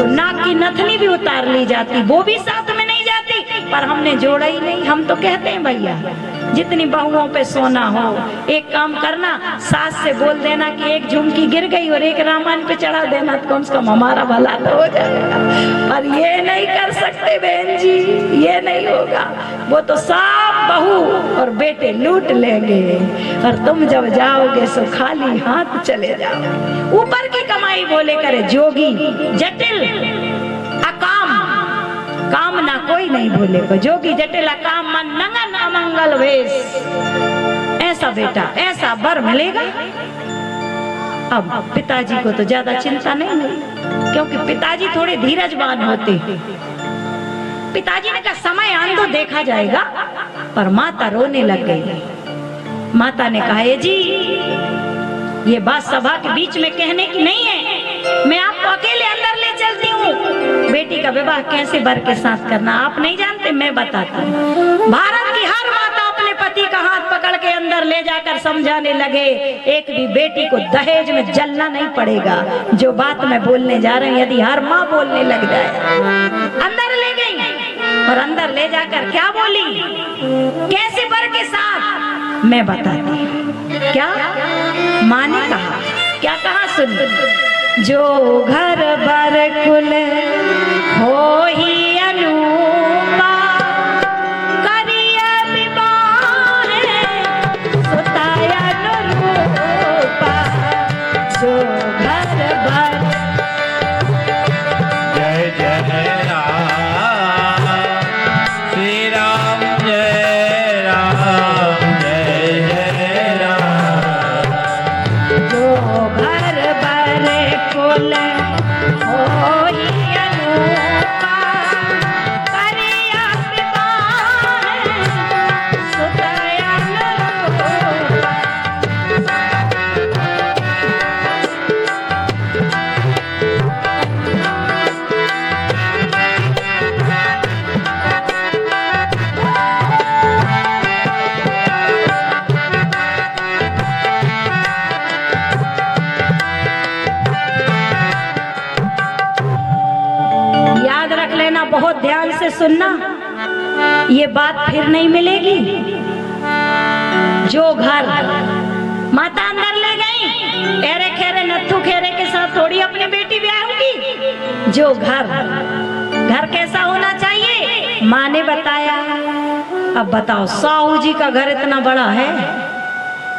नाक की नथनी भी उतार ली जाती, वो भी साथ में नहीं जाती, पर हमने जोड़ा ही नहीं। हम तो कहते हैं भैया जितनी बहुओं पे सोना हो, एक काम करना, सास से बोल देना कि एक झुमकी गिर गई और एक रामायण पे चढ़ा देना, तो कम से कम हमारा भला तो हो जाएगा। पर ये नहीं कर सकते बहन जी, ये नहीं होगा। वो तो सब बहू और बेटे लूट लेंगे, और तुम जब जाओगे सो खाली हाथ चले जाओ। ऊपर की कमाई बोले करे जोगी, जटिल अकाम, काम ना कोई नहीं भूले को, जोगी जटिल अकाम मन नंगन अमंगल वेश। ऐसा बेटा, ऐसा वर मिलेगा। अब पिताजी को तो ज्यादा चिंता नहीं हुई, क्योंकि पिताजी थोड़े धीरजवान होते। पिताजी ने कहा समय आन दो, देखा जाएगा। पर माता रोने लग गई। माता ने कहा जी ये बात सभा के बीच में कहने की नहीं है, मैं आपको अकेले अंदर ले चलती हूँ। बेटी का विवाह कैसे वर के साथ करना आप नहीं जानते, मैं बताती हूँ। भारत की हर माता अपने पति का हाथ पकड़ के अंदर ले जाकर समझाने लगे, एक भी बेटी को दहेज में जलना नहीं पड़ेगा। जो बात मैं बोलने जा रही हूँ, यदि हर माँ बोलने लग जाए। अंदर ले गई, और अंदर ले जाकर क्या बोली, कैसे वर के साथ, मैं बताती हूँ। क्या माँ ने कहा, क्या कहा सुन, जो घर बर कुल हो ही अनूपा, करिया विवाह सुताया अनुरूपा। जो घर बर, जय जय राम श्री राम, जय राम जय जय राम। जो घर बर कुल हो ही अनूपा, करिया विवाह सुताया अनुरूपा। याद रख लेना, बहुत ध्यान से सुनना, ये बात फिर नहीं मिलेगी। जो घर, माता अंदर ले गई, एरे खेरे नत्थू खेरे के साथ थोड़ी अपनी बेटी ब्याहूंगी। जो घर, घर कैसा होना चाहिए, माँ ने बताया। अब बताओ, साहू जी का घर इतना बड़ा है,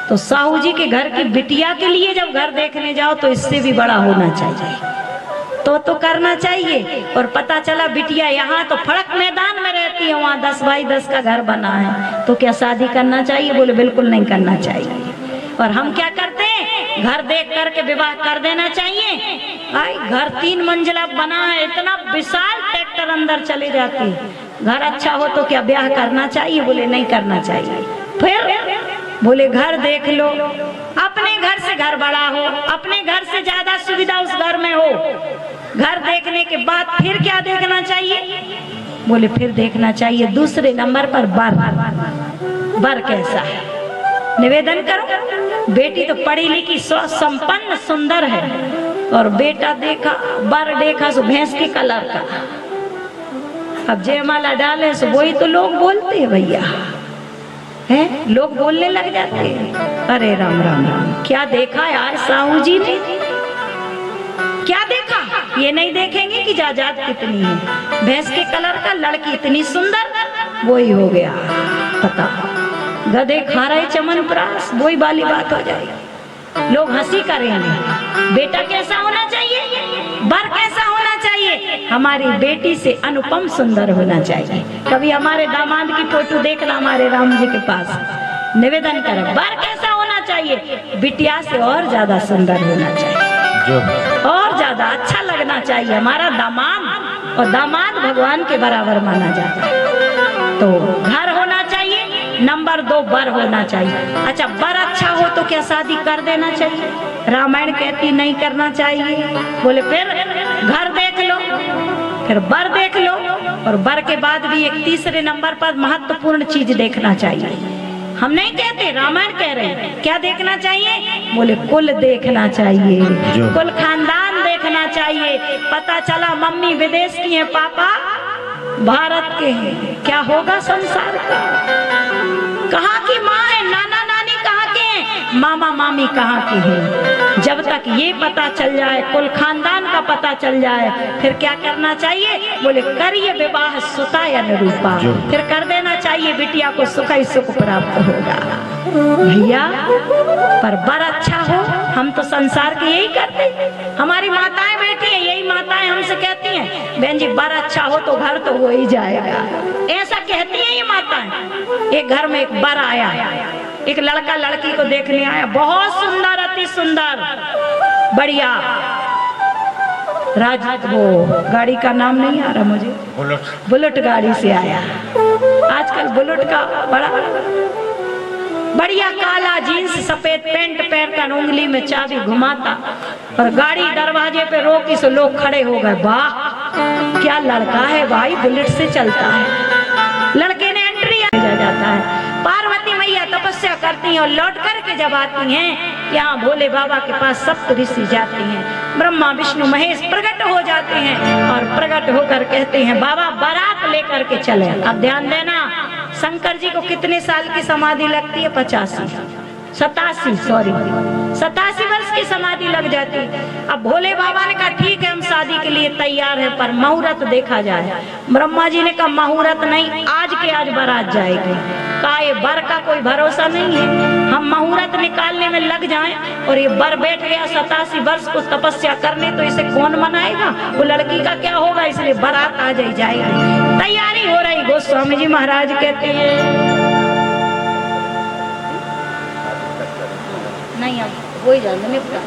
तो साहू जी के घर की बिटिया के लिए जब घर देखने जाओ तो इससे भी बड़ा होना चाहिए, तो करना चाहिए। और पता चला बिटिया यहाँ तो फड़क मैदान में रहती है, वहाँ 10 बाई 10 का घर बना है, तो क्या शादी करना चाहिए? बोले बिल्कुल नहीं करना चाहिए। और हम क्या करते हैं, घर देख करके विवाह कर देना चाहिए। आई घर 3 मंजिला बना है, इतना विशाल, ट्रैक्टर अंदर चले जाते हैं। घर अच्छा हो तो क्या ब्याह करना चाहिए? बोले नहीं करना चाहिए। फिर बोले घर देख लो, अपने घर से घर बड़ा हो, अपने घर से ज्यादा सुविधा उस घर में हो। घर देखने के बाद फिर क्या देखना चाहिए? बोले फिर देखना चाहिए दूसरे नंबर पर बर, बर कैसा है। निवेदन करो, बेटी तो पढ़ी लिखी संपन्न सुंदर है, और बेटा देखा, बर देखा सो भैंस के कलर का। अब जयमाला डाले सो वही तो लोग बोलते हैं भैया, हैं लोग बोलने लग जाते हैं। अरे राम राम राम, क्या देखा यार साहू जी ने, क्या देखा? ये नहीं देखेंगे कि जायदाद कितनी है, भैंस के कलर का, लड़की इतनी सुंदर, वही हो गया। पता गधे खा रहे चमनप्राश, वही वाली बात हो जाएगी। लोग हंसी करेंगे। बेटा कैसा होना चाहिए, बर कैसा होना चाहिए? हमारी बेटी से अनुपम सुंदर होना चाहिए। कभी हमारे दामाद की फोटो देखना हमारे राम जी के पास, निवेदन करो बर कैसा होना चाहिए? बिटिया से और ज्यादा सुंदर होना चाहिए, और ज्यादा अच्छा लगना चाहिए हमारा दामाद। और दामाद भगवान के बराबर माना जाता है। तो घर होना चाहिए। नंबर 2 वो वर होना चाहिए। अच्छा, वर अच्छा हो तो क्या शादी कर देना चाहिए? रामायण कहती नहीं करना चाहिए। बोले फिर घर देख लो, फिर वर देख लो, और वर के बाद भी एक तीसरे नंबर पर महत्वपूर्ण चीज देखना चाहिए। हम नहीं कहते, रामायण कह रहे हैं। क्या देखना चाहिए? बोले कुल देखना चाहिए, कुल खानदान देखना चाहिए। पता चला मम्मी विदेश की है, पापा भारत के हैं, क्या होगा संसार का? कहाँ की माँ है, नाना नानी कहाँ के हैं, मामा मामी कहाँ के हैं? जब तक ये पता चल जाए, कुल खानदान का पता चल जाए, फिर क्या करना चाहिए? बोले करिए विवाह सुताय अनुरूपा, फिर कर देना चाहिए, बिटिया को सुख ही सुख प्राप्त होगा। भैया पर बर अच्छा हो, हम तो संसार के यही करते, हमारी माताएं बैठी हैं, यही माताएं हमसे कहती हैं बहन जी बर अच्छा हो तो घर तो हो ही जाएगा। ऐसा कहती हैं ये माताएं। एक घर में एक बर आया, एक लड़का लड़की को देखने आया, बहुत सुंदर, अति सुंदर, बढ़िया। वो गाड़ी का नाम नहीं आ रहा मुझे, बुलेट गाड़ी से आया। आजकल बुलेट का बड़ा बढ़िया काला जीन्स, सफेद पैंट पहनकर उंगली में चाबी घुमाता, और गाड़ी दरवाजे पे रोकी सो लोग खड़े हो गए। वाह क्या लड़का है भाई, बुलेट से चलता है। लड़के ने एंट्री जा जाता है। पार्वती मैया तपस्या करती हैं और लौट करके जब आती हैं, यहाँ भोले बाबा के पास सप्त ऋषि जाते हैं, ब्रह्मा विष्णु महेश प्रकट हो जाते हैं, और प्रकट होकर कहते हैं बाबा बारात लेकर के चले। अब ध्यान देना, शंकर जी को कितने साल की समाधि लगती है? 87 वर्ष की समाधि लग जाती। अब भोले बाबा ने कहा ठीक है हम शादी के लिए तैयार हैं, पर मुहूर्त देखा जाए। ब्रह्मा जी ने कहा मुहूर्त नहीं, आज के आज बारात जाएगी। कहा ये बर का कोई भरोसा नहीं है, हम मुहूर्त निकालने में लग जाएं और ये बर बैठ गया 87 वर्ष को तपस्या करने, तो इसे कौन मनाएगा? वो लड़की का क्या होगा? इसलिए बारात आ जाएगी। तैयारी हो रही, गोस्वामी जी महाराज कहते हैं नहीं, अब वही जान निपटा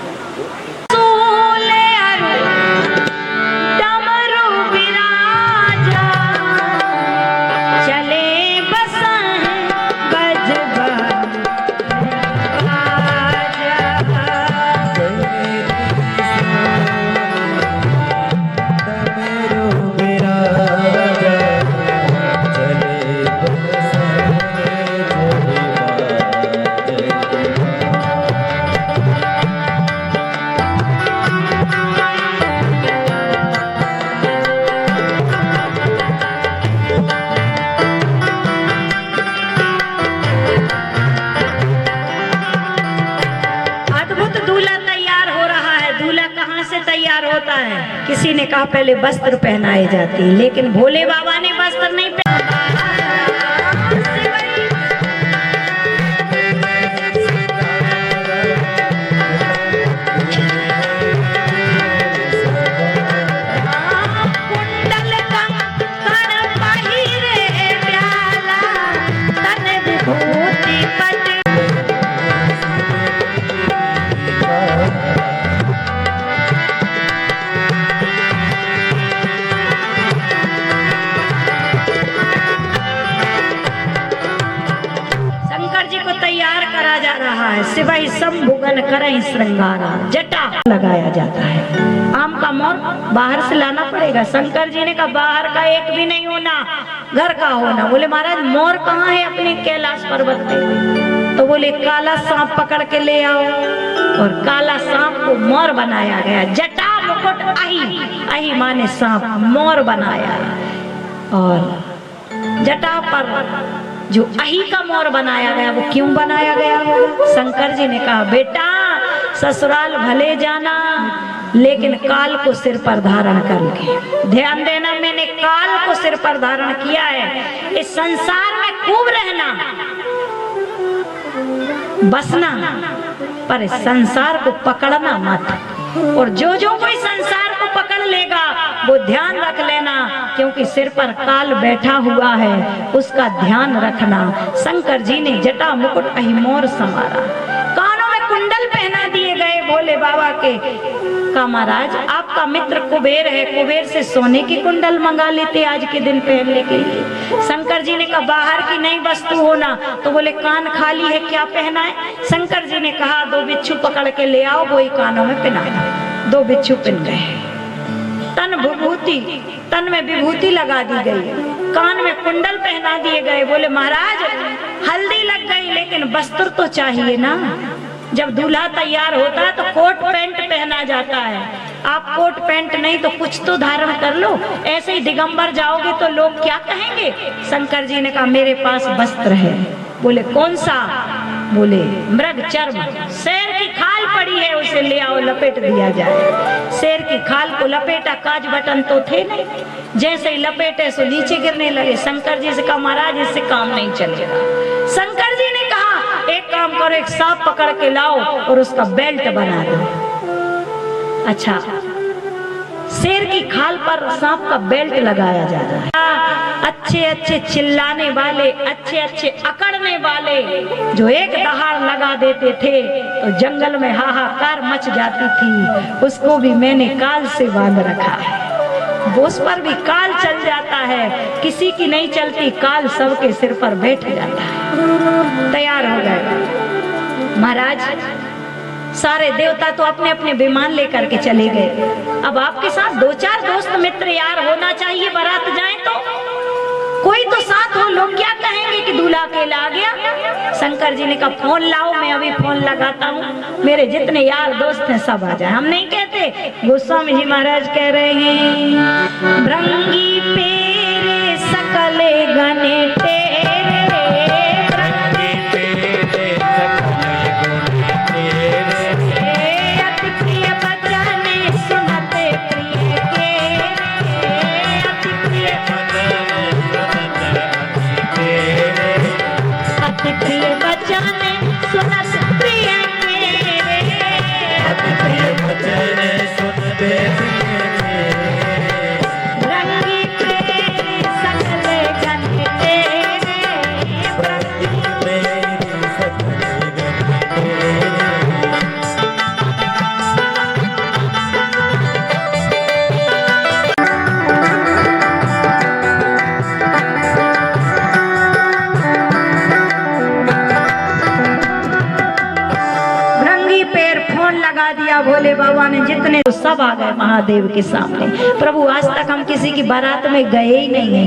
होता है। किसी ने कहा पहले वस्त्र पहनाए जाते, लेकिन भोले बाबा ने वस्त्र नहीं सिवाय संभुगन करई श्रृंगारा, जटा लगाया जाता है। आम का मोर बाहर से लाना पड़ेगा। शंकर जी ने कहा बाहर का एक भी नहीं होना, घर का होना। बोले महाराज मोर कहाँ है अपने कैलाश पर्वत पे? तो बोले काला सांप पकड़ के ले आओ, और काला सांप को मोर बनाया गया। जटा मुकुट अहि, अहि माने सांप, मोर बनाया। और जटा पर जो अहि का मोर बनाया गया, वो क्यों बनाया गया? शंकर जी ने कहा बेटा ससुराल भले जाना, लेकिन काल को सिर पर धारण करके। ध्यान देना, मैंने काल को सिर पर धारण किया है। इस संसार में खूब रहना, बसना, पर इस संसार को पकड़ना मत। और जो कोई संसार को पकड़ लेगा वो ध्यान रख लेना, क्योंकि सिर पर काल बैठा हुआ है, उसका ध्यान रखना। शंकर जी ने जटा मुकुट अहि मोर समारा, कानों में कुंडल पहना दिए गए भोले बाबा के। कहा महाराज आपका मित्र कुबेर है, कुबेर से सोने की कुंडल मंगा लेते आज के दिन पहनने के लिए। शंकर जी ने कहा बाहर की नई वस्तु हो ना, तो बोले कान खाली है क्या पहना है? शंकर जी ने कहा 2 बिच्छू पकड़ के ले आओ, वो ही कानों में पहनाया। 2 बिच्छू पहन गए। तन में विभूति लगा दी गई, कान में कुंडल पहना दिए गए। बोले महाराज हल्दी लग गई, लेकिन वस्त्र तो चाहिए ना। जब दूल्हा तैयार होता है तो कोट पैंट पहना जाता है, आप कोट पैंट नहीं तो कुछ तो धारण कर लो, ऐसे ही दिगंबर जाओगे तो लोग क्या कहेंगे? शंकर जी ने कहा मेरे पास वस्त्र है। बोले कौन सा? बोले मृग चर्म, शेर की खाल पड़ी है, उसे ले आओ लपेट दिया जाए। शेर की खाल को लपेटा, काज बटन तो थे नहीं, जैसे ही लपेटे सो नीचे गिरने लगे। शंकर जी से कहा महाराज इससे काम नहीं चलेगा। शंकर जी ने कहा एक काम करो, एक सांप पकड़ के लाओ और उसका बेल्ट बना दो। अच्छा, शेर की खाल पर सांप का बेल्ट लगाया जा रहा है। अच्छे अच्छे चिल्लाने वाले, अच्छे अच्छे अकड़ने वाले जो एक दहाड़ लगा देते थे तो जंगल में हाहाकार मच जाती थी, उसको भी मैंने काल से बांध रखा है। उस पर भी काल चल जाता है, किसी की नहीं चलती, काल सबके सिर पर बैठ जाता है। तैयार हो गए महाराज, सारे देवता तो अपने अपने विमान लेकर के चले गए। अब आपके साथ 2-4 दोस्त मित्र यार होना चाहिए, बारात जाए तो कोई तो साथ हो। लोग क्या कहेंगे कि दूल्हा अकेला आ गया। शंकर जी ने कहा फोन लाओ, मैं अभी फोन लगाता हूँ, मेरे जितने यार दोस्त हैं सब आ जाए। हम नहीं कहते, गोस्वामी जी महाराज कह रहे हैं भृंगी पेरे सकले गने तेरे, भोले बाबा ने जितने तो सब आ गए महादेव के सामने। प्रभु आज तक हम किसी की बारात में गए ही नहीं है,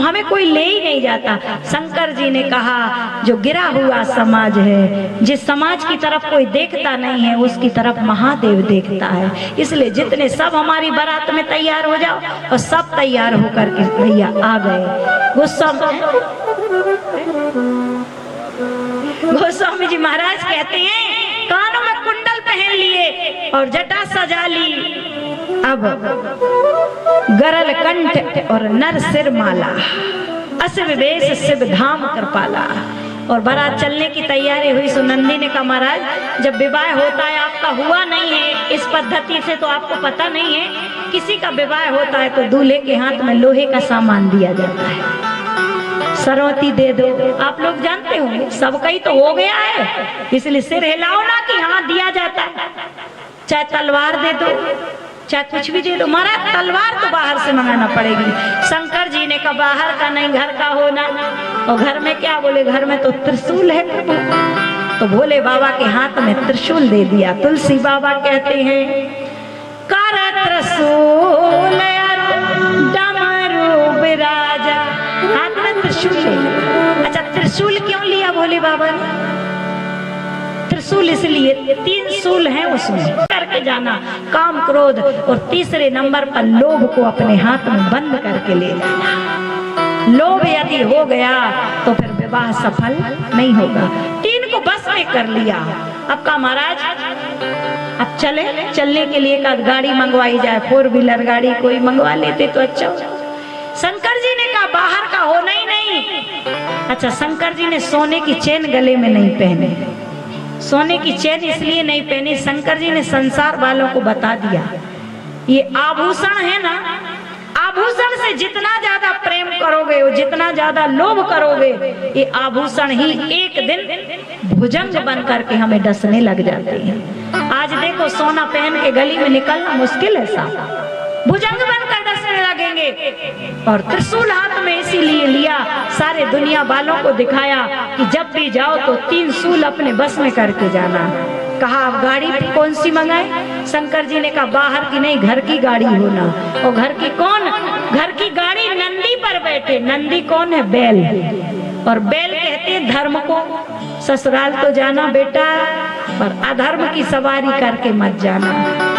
हमें कोई ले ही नहीं जाता। शंकर जी ने कहा जो गिरा हुआ समाज है, जिस समाज की तरफ कोई देखता नहीं है उसकी तरफ महादेव देखता है। इसलिए जितने सब हमारी बारात में तैयार हो जाओ, और सब तैयार होकर के भैया आ गए। गोस्वामी जी महाराज कहते हैं कानों में कुंडल पहन लिए और जटा सजा ली, अब गरल कंठ और नर सिर माला, असिव वेश शिव धाम कृपाला। और बारात चलने की तैयारी हुई। सुनंदी ने कहा महाराज जब विवाह होता है, आपका हुआ नहीं है इस पद्धति से तो आपको पता नहीं है, किसी का विवाह होता है तो दूल्हे के हाथ में लोहे का सामान दिया जाता है, सरवती दे दो। आप लोग जानते होंगे, सबका ही तो हो गया है, इसलिए सिर हिलाओ ना कि हाँ दिया जाता है। चाहे तलवार दे दो, चाहे कुछ भी दे दो। महाराज तलवार तो बाहर से मंगाना पड़ेगी। शंकर जी ने कहा बाहर का नहीं, घर का होना। और घर में क्या? बोले घर में तो त्रिशूल है प्रभु। तो भोले बाबा के हाथ में त्रिशूल दे दिया। तुलसी बाबा कहते हैं कर त्रिशूल डमरू विराजा, हाथ में त्रिशूल है। अच्छा त्रिशूल क्यों लिया भोले बाबा ने? त्रिशूल इसलिए, 3 शूल हैं उसमें करके जाना, काम क्रोध, और तीसरे नंबर पर लोभ को अपने हाथ में बंद करके ले जाना। लोभ यदि हो गया तो फिर विवाह सफल नहीं होगा। 3 को बस में कर लिया। अब का महाराज अब चलने के लिए का गाड़ी मंगवाई जाए, 4 व्हीलर गाड़ी कोई मंगवा लेते तो अच्छा हो। शंकर जी ने कहा बाहर का होना ही नहीं। अच्छा शंकर जी ने सोने की चेन गले में नहीं पहने। सोने की चेन इसलिए नहीं पहनी, शंकर जी ने संसार वालों को बता दिया ये आभूषण है ना, आभूषण से जितना ज्यादा प्रेम करोगे, जितना ज्यादा लोभ करोगे, ये आभूषण ही एक दिन भुजंग बन करके हमें डसने लग जाते हैं। आज देखो सोना पहन के गली में निकलना मुश्किल है साहब, भुजंग बनकर डसने करने लगेंगे। और त्रिशूल हाथ में इसीलिए लिया, सारे दुनिया वालों को दिखाया कि जब भी जाओ तो 3 शूल अपने बस में करके जाना। कहा अब गाड़ी कौन सी मंगाए? शंकर जी ने कहा बाहर की नहीं, घर की गाड़ी होना। और घर की कौन? घर की गाड़ी नंदी पर बैठे। नंदी कौन है? बैल। और बैल कहते हैं धर्म को। ससुराल तो जाना बेटा, पर अधर्म की सवारी करके मत जाना।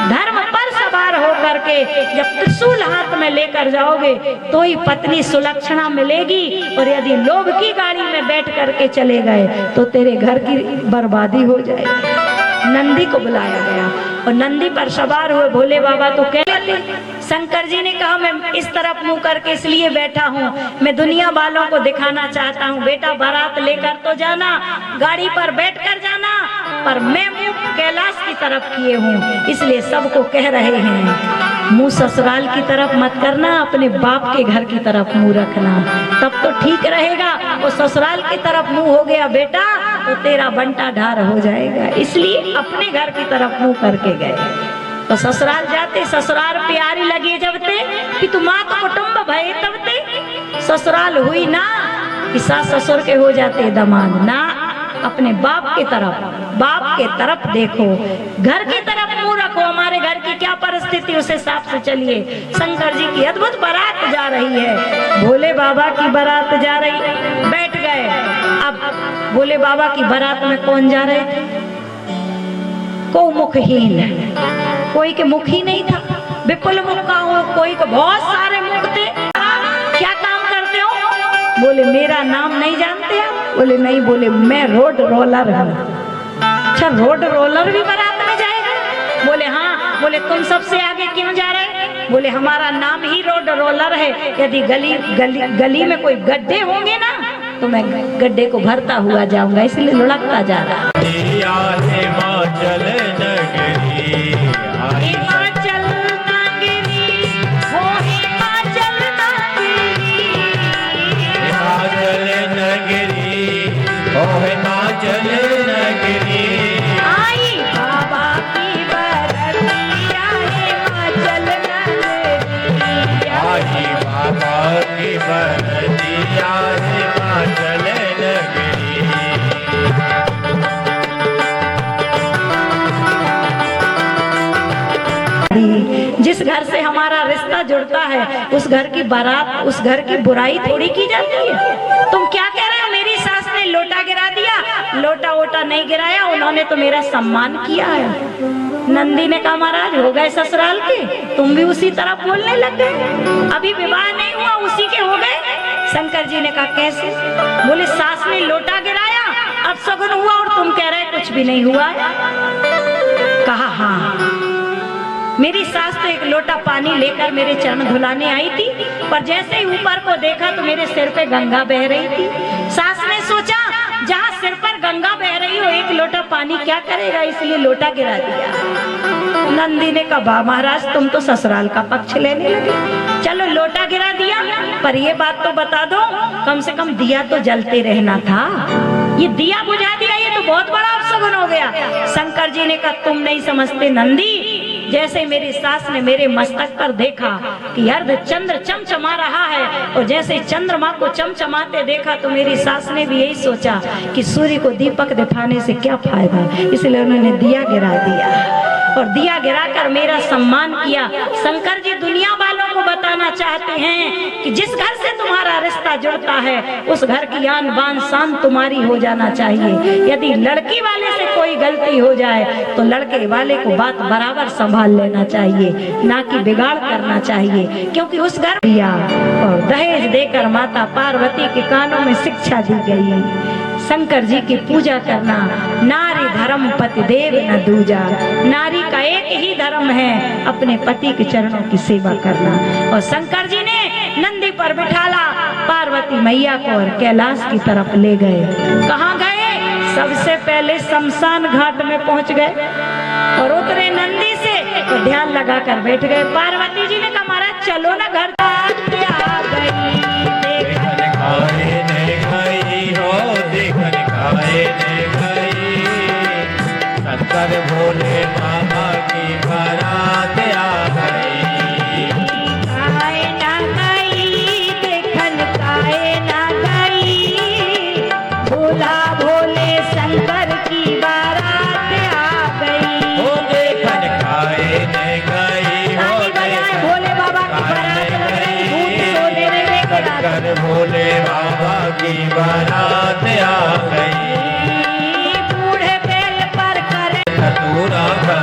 धर्म पर सवार हो करके जब त्रिशूल हाथ में लेकर जाओगे तो ही पत्नी सुलक्षणा मिलेगी। और यदि लोभ की गाड़ी में बैठ करके चले गए तो तेरे घर की बर्बादी हो जाएगी। नंदी को बुलाया गया और नंदी पर सवार हुए भोले बाबा तो कहते। शंकर जी ने कहा मैं इस तरफ मुंह करके इसलिए बैठा हूँ, मैं दुनिया वालों को दिखाना चाहता हूँ बेटा बारात लेकर तो जाना, गाड़ी पर बैठकर जाना, पर मैं मुंह कैलाश की तरफ किए हूँ, इसलिए सबको कह रहे हैं मुंह ससुराल की तरफ मत करना, अपने बाप के घर की तरफ मुंह रखना, तब तो ठीक रहेगा। और ससुराल की तरफ मुंह हो गया बेटा तो तेरा बंटा ढार हो जाएगा। इसलिए अपने घर की तरफ मुंह करके गए। तो ससुराल जाते, ससुराल प्यारी लगी जबते कि तुम मात कुटुंब भय तबते। ससुराल हुई ना कि सास ससुर के हो जाते दमाद ना, अपने बाप की तरफ, बाप के तरफ देखो, घर की तरफ मुंह रखो। हमारे घर की क्या परिस्थिति उस हिसाब से चलिए। शंकर जी की अद्भुत बारात जा रही है, भोले बाबा की बारात जा रही। बैठ गए। अब भोले बाबा की बारात में कौन जा रहे थे? को मुखहीन, कोई के मुख ही नहीं था। विपुल मुख का हो, कोई के बहुत सारे मुख थे। क्या काम करते हो? बोले मेरा नाम नहीं जानते आप? बोले नहीं। बोले मैं रोड रोलर हूँ। अच्छा रोड रोलर भी बारात में जाएगा? बोले हाँ। बोले तुम सबसे आगे क्यों जा रहे? बोले हमारा नाम ही रोड रोलर है, यदि गली में कोई गड्ढे होंगे ना तो मैं गड्ढे को भरता हुआ जाऊंगा, इसलिए लुढ़कता जा रहा। हिमाचल नगरी, हिमाचल नगरी, हो हिमाचल नगरी, हिमाचल नगरी, ओ हिमाचल नगरी। आई बाबा की बरतिया हिमाचल नगरी, आई बाबा की बरतिया हिमाचल नगरी। जिस घर से हमारा रिश्ता जुड़ता है उस घर की बारात, उस घर की बुराई थोड़ी की जाती है। तुम क्या कह रहे हो? मेरी सास ने लोटा गिरा दिया। लोटा वोटा नहीं गिराया, उन्होंने तो मेरा सम्मान किया है। नंदी ने कहा महाराज हो गए ससुराल के, तुम भी उसी तरह बोलने लग गए। अभी विवाह नहीं हुआ उसी के हो गए। शंकर जी ने कहा कैसे? बोले सास ने लोटा गिराया, अब सगुन हुआ और तुम कह रहे कुछ भी नहीं हुआ। कहा हाँ, मेरी सास तो एक लोटा पानी लेकर मेरे चरण धुलाने आई थी, पर जैसे ही ऊपर को देखा तो मेरे सिर पे गंगा बह रही थी। सास ने सोचा जहाँ सिर पर गंगा बह रही हो एक लोटा पानी क्या करेगा, इसलिए लोटा गिरा दिया। नंदी ने कहा महाराज तुम तो ससुराल का पक्ष लेने लगे। चलो लोटा गिरा दिया, पर ये बात तो बता दो कम से कम दिया तो जलते रहना था। ये दिया बुझा दिया, ये तो बहुत बड़ा अपशगुन हो गया। शंकर जी ने कहा तुम नहीं समझते नंदी, जैसे मेरी सास ने मेरे मस्तक पर देखा कि अर्ध चंद्र चमचमा रहा है, और जैसे चंद्रमा को चमचमाते देखा तो मेरी सास ने भी यही सोचा कि सूर्य को दीपक दिखाने से क्या फायदा, इसलिए उन्होंने दिया गिरा दिया और दिया गिराकर मेरा सम्मान किया। शंकर जी दुनिया वालों को बताना चाहते हैं कि जिस घर से तुम्हारा रिश्ता जुड़ता है उस घर की आन बान शान तुम्हारी हो जाना चाहिए। यदि लड़की वाले से कोई गलती हो जाए तो लड़के वाले को बात बराबर संभाल लेना चाहिए, ना कि बिगाड़ करना चाहिए, क्योंकि उस घर दिया और दहेज देकर माता पार्वती के कानों में शिक्षा दी गई। शंकर जी की पूजा करना, नारी धर्म पति देव न दूजा। नारी का एक ही धर्म है अपने पति के चरणों की सेवा करना। और शंकर जी ने नंदी पर बिठाला पार्वती मैया को और कैलाश की तरफ ले गए। कहाँ गए? सबसे पहले शमशान घाट में पहुंच गए और उतरे नंदी से तो ध्यान लगाकर बैठ गए। पार्वती जी ने कहा महाराज चलो ना घर शंकर भोले बाबा की बारात आ गई। की बारात आ गई। बूढ़े बेल पर करे धतूरा का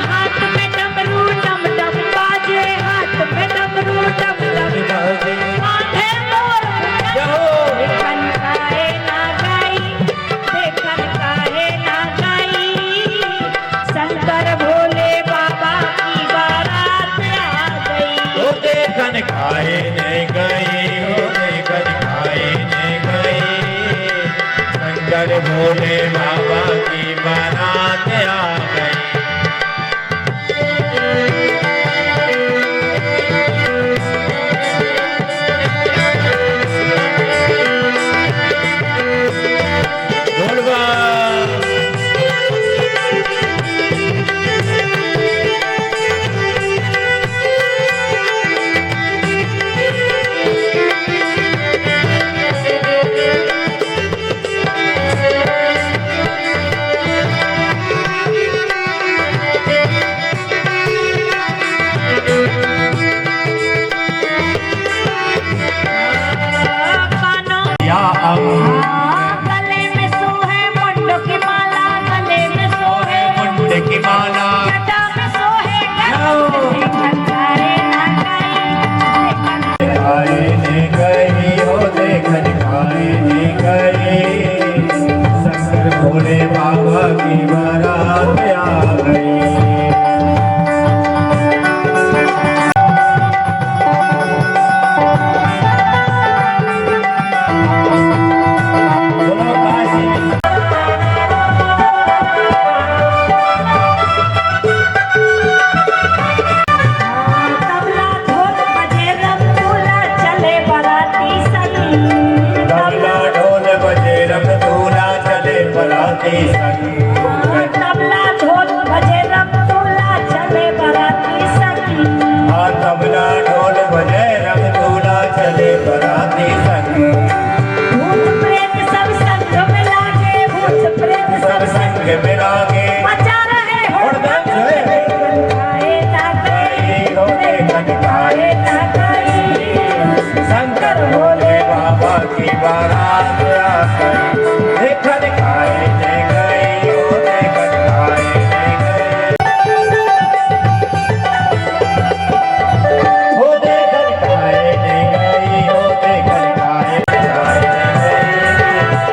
हाथ में डमरू डम डम बाजे, हाथ में डमरू डम डम बाजे। माथे मोर जाओ। देखन काहे ना गई, देखन काहे ना गई, शंकर भोले बाबा की बारात आ गई। ओ देखन खाए नहीं गई, ओ देखन खाए नहीं गई, शंकर भोले बाबा की बारात आ गई। बोलबा कानों या गले में सोहे मुंड की माला, गले में सोहे मुंड की माला। जटा में सोहे देखन काहे ना गई, देखन खाए नहीं गई, ओ देखन खाए नहीं गई, शंकर भोले बाबा की बारात आ गई। बोलो काशी तबला ढोल बजे रमतुला चले बराती संग, तबला ढोल बजे रमतूला चले बराती संग। तबला ढोल बजे रमतुला चले बराती संग, हाँ तबला ढोल बजे रमतूला चले बराती संग। भूत प्रेत सब संग में लागे, भूत प्रेत सब संग मिला के मचा रहे हुड़दंग है। देखन काहे ना गई, देखन काहे ना गई, शंकर भोले बाबा की बारात आ गई। देखन खाए नहीं गई, ओ देखन खाए नहीं गई, ओ देखन खाए नहीं गई, ओ देखन खाए नहीं गई,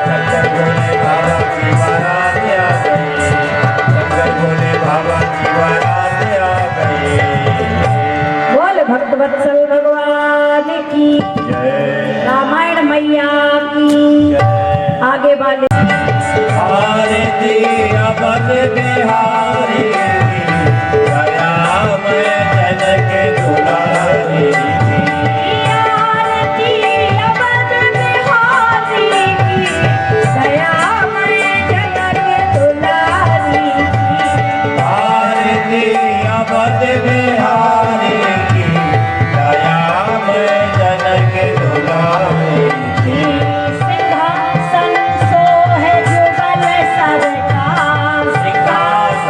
शंकर भोले बाबा की बारात आ गई। शंकर भोले बाबा की बारात आ गई। बोल भक्त वत्सल भगवान की, जय रामायण मैया की। जय। आगे वाले आरती अबद बिहारी, दयामय जनक दुलारी। आरती अवध बिहारी की, दयामय जनक दुलारी की। आरती अबद बिहारी की, दयामय जनक दुलारी की। सिंहासन सोहे जुगल सरकार, सिंहासन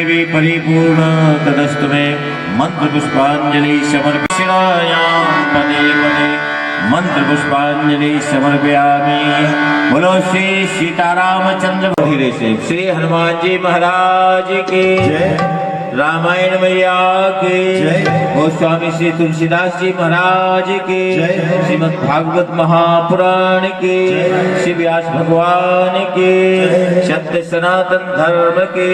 देवी परिपूर्ण तदस्तु में मंत्र पुष्पांजलि समर्पयाम पदे पदे मंत्र पुष्पांजलि समर्पयामि। बोलो श्री सीतारामचंद्र धीरे से श्री हनुमान जी महाराज की जय, रामायण मैया की जय, गोस्वामी श्री तुलसीदास जी महाराज की जय, श्रीमद् भागवत महापुराण की जय, श्री व्यास भगवान की सत्य सनातन धर्म की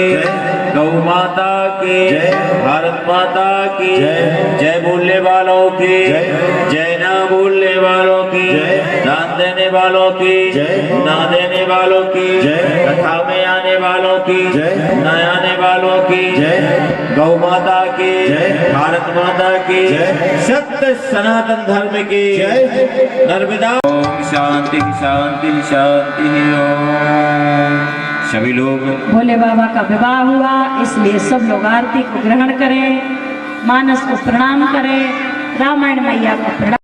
गौ माता की जय, भारत माता की जय, जय बोलने वालों की जय, ना बोलने वालों की जय, दान देने वालों की जय, ना देने वालों की जय, कथा में आने वालों की जय, न आने वालों की जय, गौ माता की जय, भारत माता की जय, सत्य सनातन धर्म की जय, नर्मदा। ओम शांति शांति शांति। ओम सभी लोग भोले बाबा का विवाह हुआ, इसलिए सब लोग आरती को ग्रहण करें, मानस को प्रणाम करें, रामायण मैया को प्रणाम